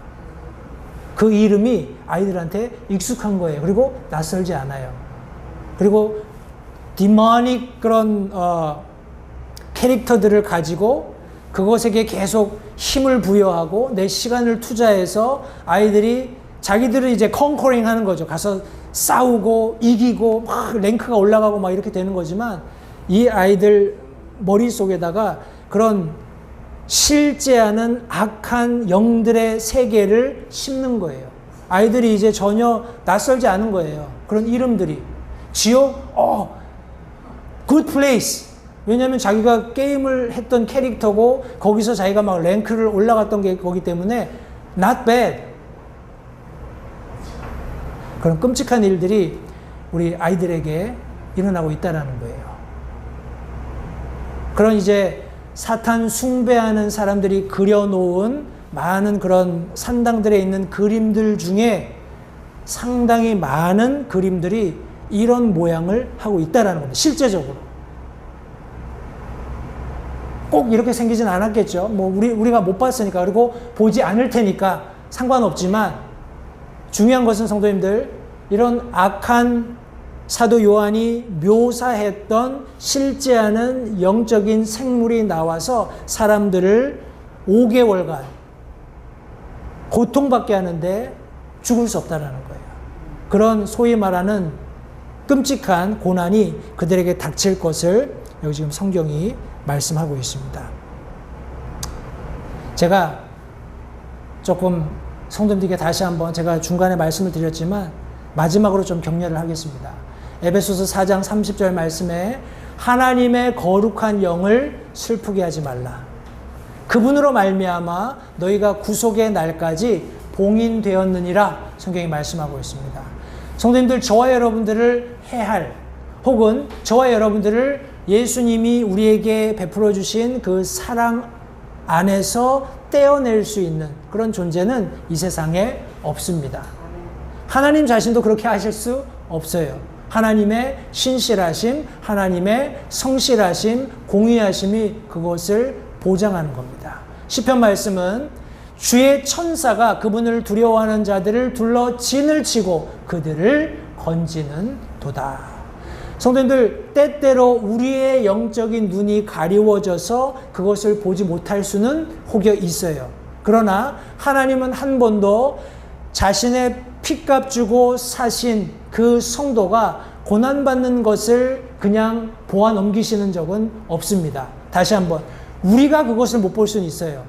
그 이름이 아이들한테 익숙한 거예요. 그리고 낯설지 않아요. 그리고 디모닉 그런 캐릭터들을 가지고 그것에게 계속 힘을 부여하고 내 시간을 투자해서 아이들이 자기들을 이제 컨커링 하는 거죠. 가서 싸우고 이기고 막 랭크가 올라가고 막 이렇게 되는 거지만 이 아이들 머릿속에다가 그런 실제하는 악한 영들의 세계를 심는 거예요. 아이들이 이제 전혀 낯설지 않은 거예요. 그런 이름들이. 지옥, good place. 왜냐하면 자기가 게임을 했던 캐릭터고 거기서 자기가 막 랭크를 올라갔던 게 거기 때문에 not bad. 그런 끔찍한 일들이 우리 아이들에게 일어나고 있다는 거예요. 그런 이제 사탄 숭배하는 사람들이 그려놓은 많은 그런 산당들에 있는 그림들 중에 상당히 많은 그림들이 이런 모양을 하고 있다는 겁니다. 실제적으로. 꼭 이렇게 생기진 않았겠죠. 뭐 우리가 못 봤으니까, 그리고 보지 않을 테니까 상관없지만 중요한 것은 성도님들, 이런 악한 사도 요한이 묘사했던 실제하는 영적인 생물이 나와서 사람들을 5개월간 고통받게 하는데 죽을 수 없다는 거예요. 그런 소위 말하는 끔찍한 고난이 그들에게 닥칠 것을 여기 지금 성경이 말씀하고 있습니다. 제가 조금 성도님들께 다시 한번 제가 중간에 말씀을 드렸지만 마지막으로 좀 격려를 하겠습니다. 에베소서 4장 30절 말씀에 하나님의 거룩한 영을 슬프게 하지 말라. 그분으로 말미암아 너희가 구속의 날까지 봉인되었느니라 성경이 말씀하고 있습니다. 성도님들, 저와 여러분들을 해할 혹은 저와 여러분들을 예수님이 우리에게 베풀어 주신 그 사랑 안에서 떼어낼 수 있는 그런 존재는 이 세상에 없습니다. 하나님 자신도 그렇게 하실 수 없어요. 하나님의 신실하심, 하나님의 성실하심, 공의하심이 그것을 보장하는 겁니다. 시편 말씀은 주의 천사가 그분을 두려워하는 자들을 둘러 진을 치고 그들을 건지는 도다. 성도님들, 때때로 우리의 영적인 눈이 가리워져서 그것을 보지 못할 수는 혹여 있어요. 그러나 하나님은 한 번도 자신의 피값 주고 사신 그 성도가 고난받는 것을 그냥 보아 넘기시는 적은 없습니다. 다시 한번, 우리가 그것을 못 볼 수는 있어요.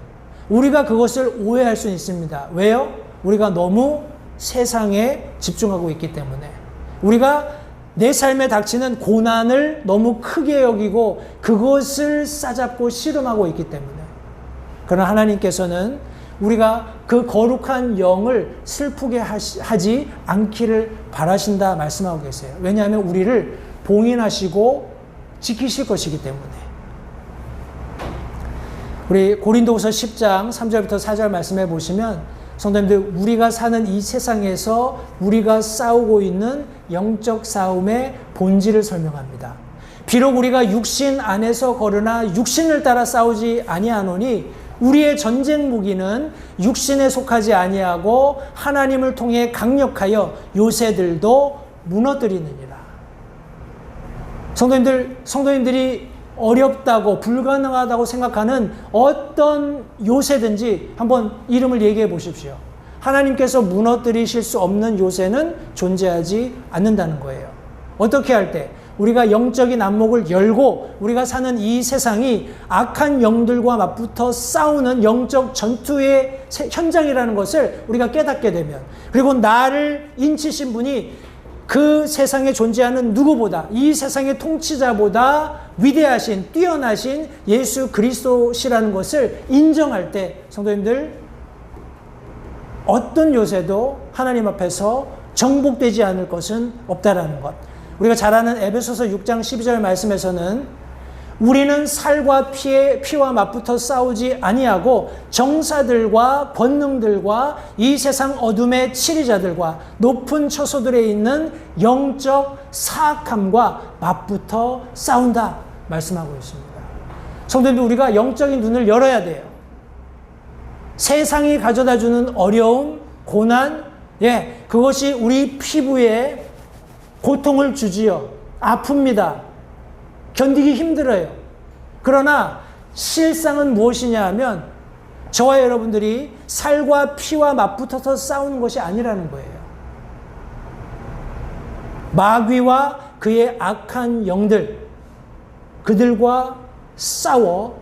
우리가 그것을 오해할 수는 있습니다. 왜요? 우리가 너무 세상에 집중하고 있기 때문에. 우리가 내 삶에 닥치는 고난을 너무 크게 여기고 그것을 싸잡고 씨름하고 있기 때문에. 그러나 하나님께서는 우리가 그 거룩한 영을 슬프게 하지 않기를 바라신다 말씀하고 계세요. 왜냐하면 우리를 봉인하시고 지키실 것이기 때문에. 우리 고린도후서 10장 3절부터 4절 말씀해 보시면 성도님들, 우리가 사는 이 세상에서 우리가 싸우고 있는 영적 싸움의 본질을 설명합니다. 비록 우리가 육신 안에서 거르나 육신을 따라 싸우지 아니하노니 우리의 전쟁 무기는 육신에 속하지 아니하고 하나님을 통해 강력하여 요새들도 무너뜨리느니라. 성도님들이 어렵다고 불가능하다고 생각하는 어떤 요새든지 한번 이름을 얘기해 보십시오. 하나님께서 무너뜨리실 수 없는 요새는 존재하지 않는다는 거예요. 어떻게 할 때? 우리가 영적인 안목을 열고 우리가 사는 이 세상이 악한 영들과 맞붙어 싸우는 영적 전투의 현장이라는 것을 우리가 깨닫게 되면, 그리고 나를 인치신 분이 그 세상에 존재하는 누구보다, 이 세상의 통치자보다 위대하신, 뛰어나신 예수 그리스도시라는 것을 인정할 때, 성도님들, 어떤 요새도 하나님 앞에서 정복되지 않을 것은 없다라는 것. 우리가 잘 아는 에베소서 6장 12절 말씀에서는 우리는 살과 피와 맞붙어 싸우지 아니하고 정사들과 권능들과 이 세상 어둠의 치리자들과 높은 처소들에 있는 영적 사악함과 맞붙어 싸운다 말씀하고 있습니다. 성도님들, 우리가 영적인 눈을 열어야 돼요. 세상이 가져다주는 어려움, 고난, 그것이 우리 피부에 고통을 주지요. 아픕니다. 견디기 힘들어요. 그러나 실상은 무엇이냐 하면 저와 여러분들이 살과 피와 맞붙어서 싸우는 것이 아니라는 거예요. 마귀와 그의 악한 영들, 그들과 싸워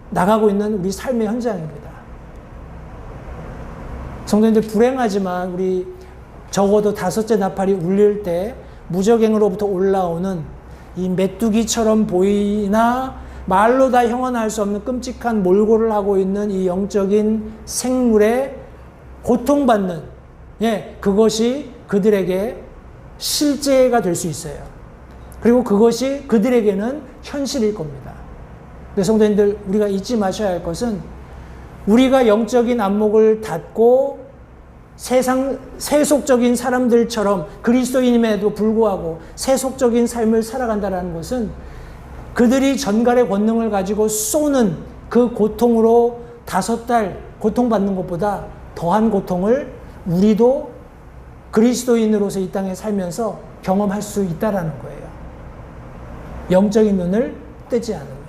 나가고 있는 우리 삶의 현장입니다. 성도님들, 불행하지만 우리 적어도 5째 나팔이 울릴 때 무적행으로부터 올라오는 이 메뚜기처럼 보이나 말로 다 형언할 수 없는 끔찍한 몰골을 하고 있는 이 영적인 생물에 고통받는, 그것이 그들에게 실제가 될 수 있어요. 그리고 그것이 그들에게는 현실일 겁니다. 근데 성도님들, 우리가 잊지 마셔야 할 것은 우리가 영적인 안목을 닫고 세속적인 사람들처럼 그리스도인임에도 불구하고 세속적인 삶을 살아간다는 것은 그들이 전갈의 권능을 가지고 쏘는 그 고통으로 5달 고통받는 것보다 더한 고통을 우리도 그리스도인으로서 이 땅에 살면서 경험할 수 있다는 거예요. 영적인 눈을 뜨지 않으면.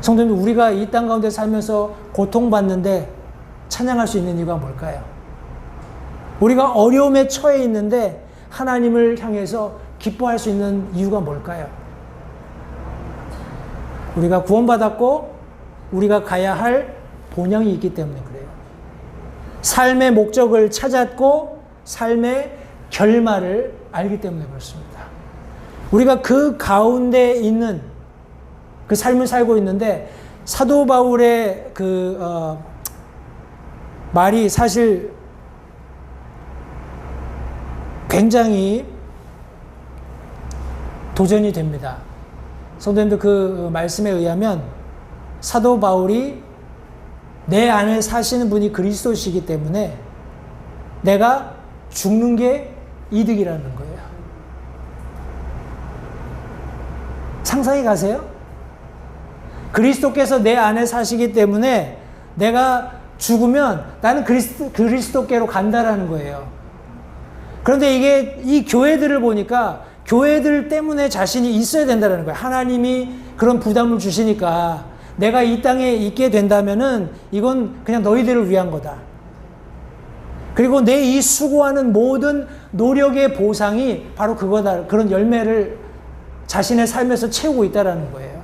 성도님, 우리가 이 땅 가운데 살면서 고통받는데 찬양할 수 있는 이유가 뭘까요? 우리가 어려움에 처해 있는데 하나님을 향해서 기뻐할 수 있는 이유가 뭘까요? 우리가 구원받았고 우리가 가야 할 본향이 있기 때문에 그래요. 삶의 목적을 찾았고 삶의 결말을 알기 때문에 그렇습니다. 우리가 그 가운데 있는 그 삶을 살고 있는데 사도 바울의 말이 사실 굉장히 도전이 됩니다. 성도님들 그 말씀에 의하면 사도 바울이 내 안에 사시는 분이 그리스도시기 때문에 내가 죽는 게 이득이라는 거예요. 상상이 가세요? 그리스도께서 내 안에 사시기 때문에 내가 죽으면 나는 그리스도께로 간다라는 거예요. 그런데 이게 이 교회들을 보니까 교회들 때문에 자신이 있어야 된다는 거예요. 하나님이 그런 부담을 주시니까 내가 이 땅에 있게 된다면은 이건 그냥 너희들을 위한 거다. 그리고 내 이 수고하는 모든 노력의 보상이 바로 그거다. 그런 열매를 자신의 삶에서 채우고 있다라는 거예요.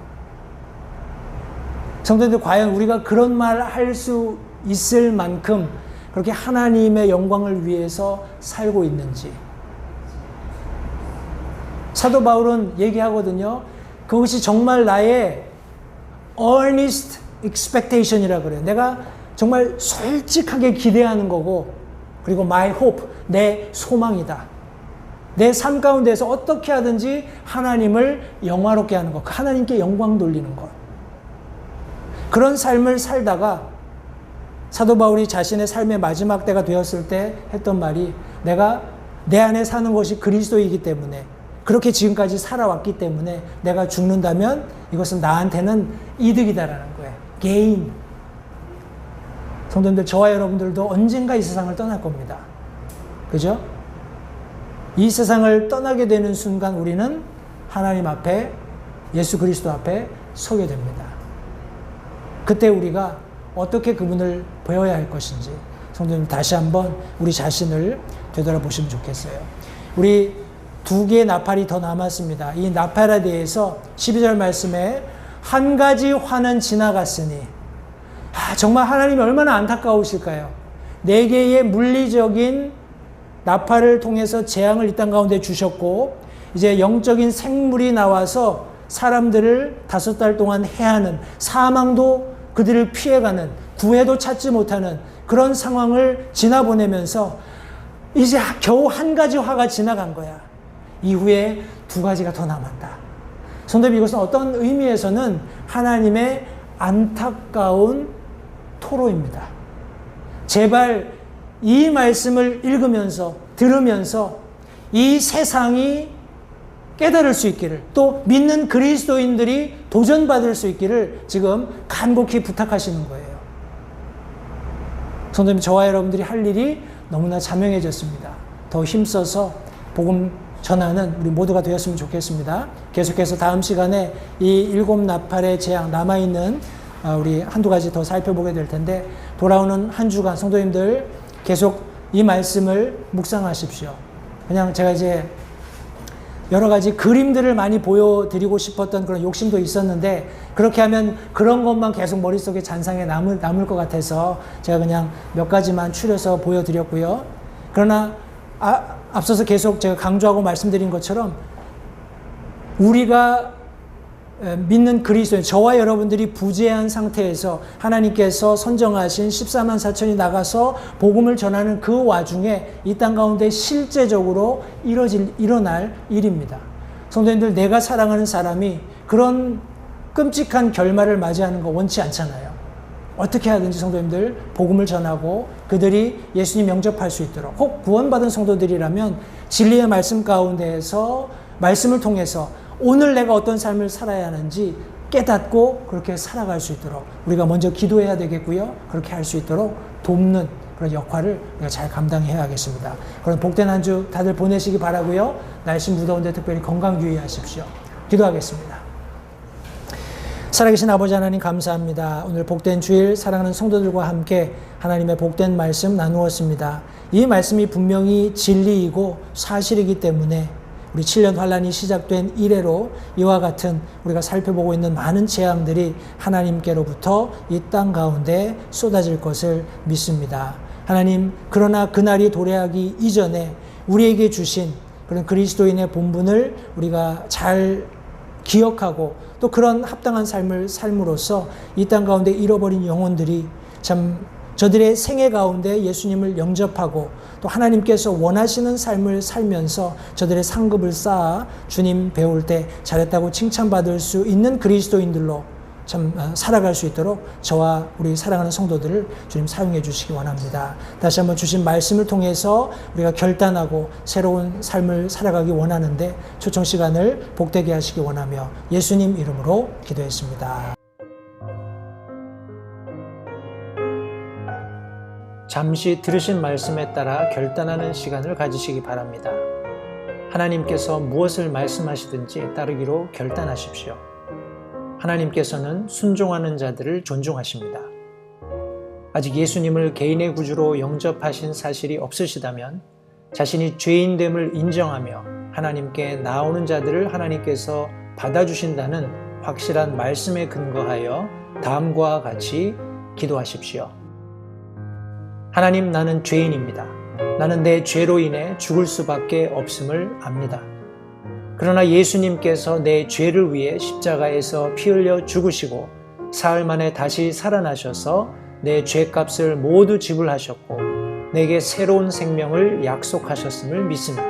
성도님들, 과연 우리가 그런 말 할 수 있을 만큼 그렇게 하나님의 영광을 위해서 살고 있는지. 사도 바울은 얘기하거든요. 그것이 정말 나의 earnest expectation이라고 그래요. 내가 정말 솔직하게 기대하는 거고, 그리고 my hope, 내 소망이다. 내 삶 가운데서 어떻게 하든지 하나님을 영화롭게 하는 것, 하나님께 영광 돌리는 것. 그런 삶을 살다가 사도 바울이 자신의 삶의 마지막 때가 되었을 때 했던 말이, 내가 내 안에 사는 것이 그리스도이기 때문에, 그렇게 지금까지 살아왔기 때문에 내가 죽는다면 이것은 나한테는 이득이다라는 거예요. 게인. 성도님들, 저와 여러분들도 언젠가 이 세상을 떠날 겁니다. 그죠? 이 세상을 떠나게 되는 순간 우리는 하나님 앞에, 예수 그리스도 앞에 서게 됩니다. 그때 우리가 어떻게 그분을 배워야 할 것인지 성도님 다시 한번 우리 자신을 되돌아보시면 좋겠어요. 우리 2개의 나팔이 더 남았습니다. 이 나팔에 대해서 12절 말씀에 한 가지 화는 지나갔으니, 정말 하나님이 얼마나 안타까우실까요? 4개의 물리적인 나팔을 통해서 재앙을 이 땅 가운데 주셨고, 이제 영적인 생물이 나와서 사람들을 5달 동안 해하는, 사망도 그들을 피해가는, 구해도 찾지 못하는 그런 상황을 지나보내면서 이제 겨우 한 가지 화가 지나간 거야. 이후에 2가지가 더 남았다. 성도님, 이것은 어떤 의미에서는 하나님의 안타까운 토로입니다. 제발 이 말씀을 읽으면서, 들으면서 이 세상이 깨달을 수 있기를, 또 믿는 그리스도인들이 도전받을 수 있기를 지금 간곡히 부탁하시는 거예요. 성도님, 저와 여러분들이 할 일이 너무나 자명해졌습니다. 더 힘써서 복음 전하는 우리 모두가 되었으면 좋겠습니다. 계속해서 다음 시간에 이 7나팔의 재앙 남아있는 우리 한두 가지 더 살펴보게 될 텐데, 돌아오는 한 주간 성도님들 계속 이 말씀을 묵상하십시오. 그냥 제가 이제 여러 가지 그림들을 많이 보여드리고 싶었던 그런 욕심도 있었는데, 그렇게 하면 그런 것만 계속 머릿속에 잔상에 남을 것 같아서 제가 그냥 몇 가지만 추려서 보여드렸고요. 그러나 앞서서 계속 제가 강조하고 말씀드린 것처럼 우리가 믿는 그리스도인, 저와 여러분들이 부재한 상태에서 하나님께서 선정하신 14만 4천이 나가서 복음을 전하는 그 와중에 이 땅 가운데 실제적으로 일어날 일입니다. 성도님들, 내가 사랑하는 사람이 그런 끔찍한 결말을 맞이하는 거 원치 않잖아요. 어떻게 하든지 성도님들 복음을 전하고 그들이 예수님 영접할 수 있도록, 혹 구원받은 성도들이라면 진리의 말씀 가운데에서 말씀을 통해서 오늘 내가 어떤 삶을 살아야 하는지 깨닫고 그렇게 살아갈 수 있도록 우리가 먼저 기도해야 되겠고요. 그렇게 할 수 있도록 돕는 그런 역할을 우리가 잘 감당해야 하겠습니다. 그럼 복된 한 주 다들 보내시기 바라고요. 날씨 무더운데 특별히 건강 유의하십시오. 기도하겠습니다. 살아계신 아버지 하나님 감사합니다. 오늘 복된 주일 사랑하는 성도들과 함께 하나님의 복된 말씀 나누었습니다. 이 말씀이 분명히 진리이고 사실이기 때문에 우리 7년 환란이 시작된 이래로 이와 같은 우리가 살펴보고 있는 많은 재앙들이 하나님께로부터 이 땅 가운데 쏟아질 것을 믿습니다. 하나님, 그러나 그날이 도래하기 이전에 우리에게 주신 그런 그리스도인의 본분을 우리가 잘 기억하고 또 그런 합당한 삶을 삶으로써 이 땅 가운데 잃어버린 영혼들이 참 저들의 생애 가운데 예수님을 영접하고 또 하나님께서 원하시는 삶을 살면서 저들의 상급을 쌓아 주님 배울 때 잘했다고 칭찬받을 수 있는 그리스도인들로 참 살아갈 수 있도록 저와 우리 사랑하는 성도들을 주님 사용해 주시기 원합니다. 다시 한번 주신 말씀을 통해서 우리가 결단하고 새로운 삶을 살아가기 원하는데 초청 시간을 복되게 하시기 원하며 예수님 이름으로 기도했습니다. 잠시 들으신 말씀에 따라 결단하는 시간을 가지시기 바랍니다. 하나님께서 무엇을 말씀하시든지 따르기로 결단하십시오. 하나님께서는 순종하는 자들을 존중하십니다. 아직 예수님을 개인의 구주로 영접하신 사실이 없으시다면 자신이 죄인됨을 인정하며 하나님께 나오는 자들을 하나님께서 받아주신다는 확실한 말씀에 근거하여 다음과 같이 기도하십시오. 하나님, 나는 죄인입니다. 나는 내 죄로 인해 죽을 수밖에 없음을 압니다. 그러나 예수님께서 내 죄를 위해 십자가에서 피 흘려 죽으시고 사흘 만에 다시 살아나셔서 내 죄값을 모두 지불하셨고 내게 새로운 생명을 약속하셨음을 믿습니다.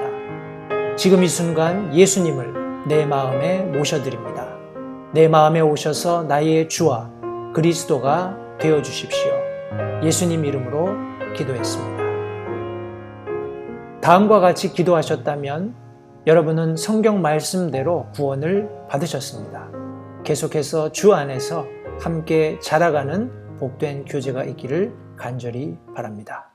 지금 이 순간 예수님을 내 마음에 모셔드립니다. 내 마음에 오셔서 나의 주와 그리스도가 되어주십시오. 예수님 이름으로 기도했습니다. 다음과 같이 기도하셨다면 여러분은 성경 말씀대로 구원을 받으셨습니다. 계속해서 주 안에서 함께 자라가는 복된 교제가 있기를 간절히 바랍니다.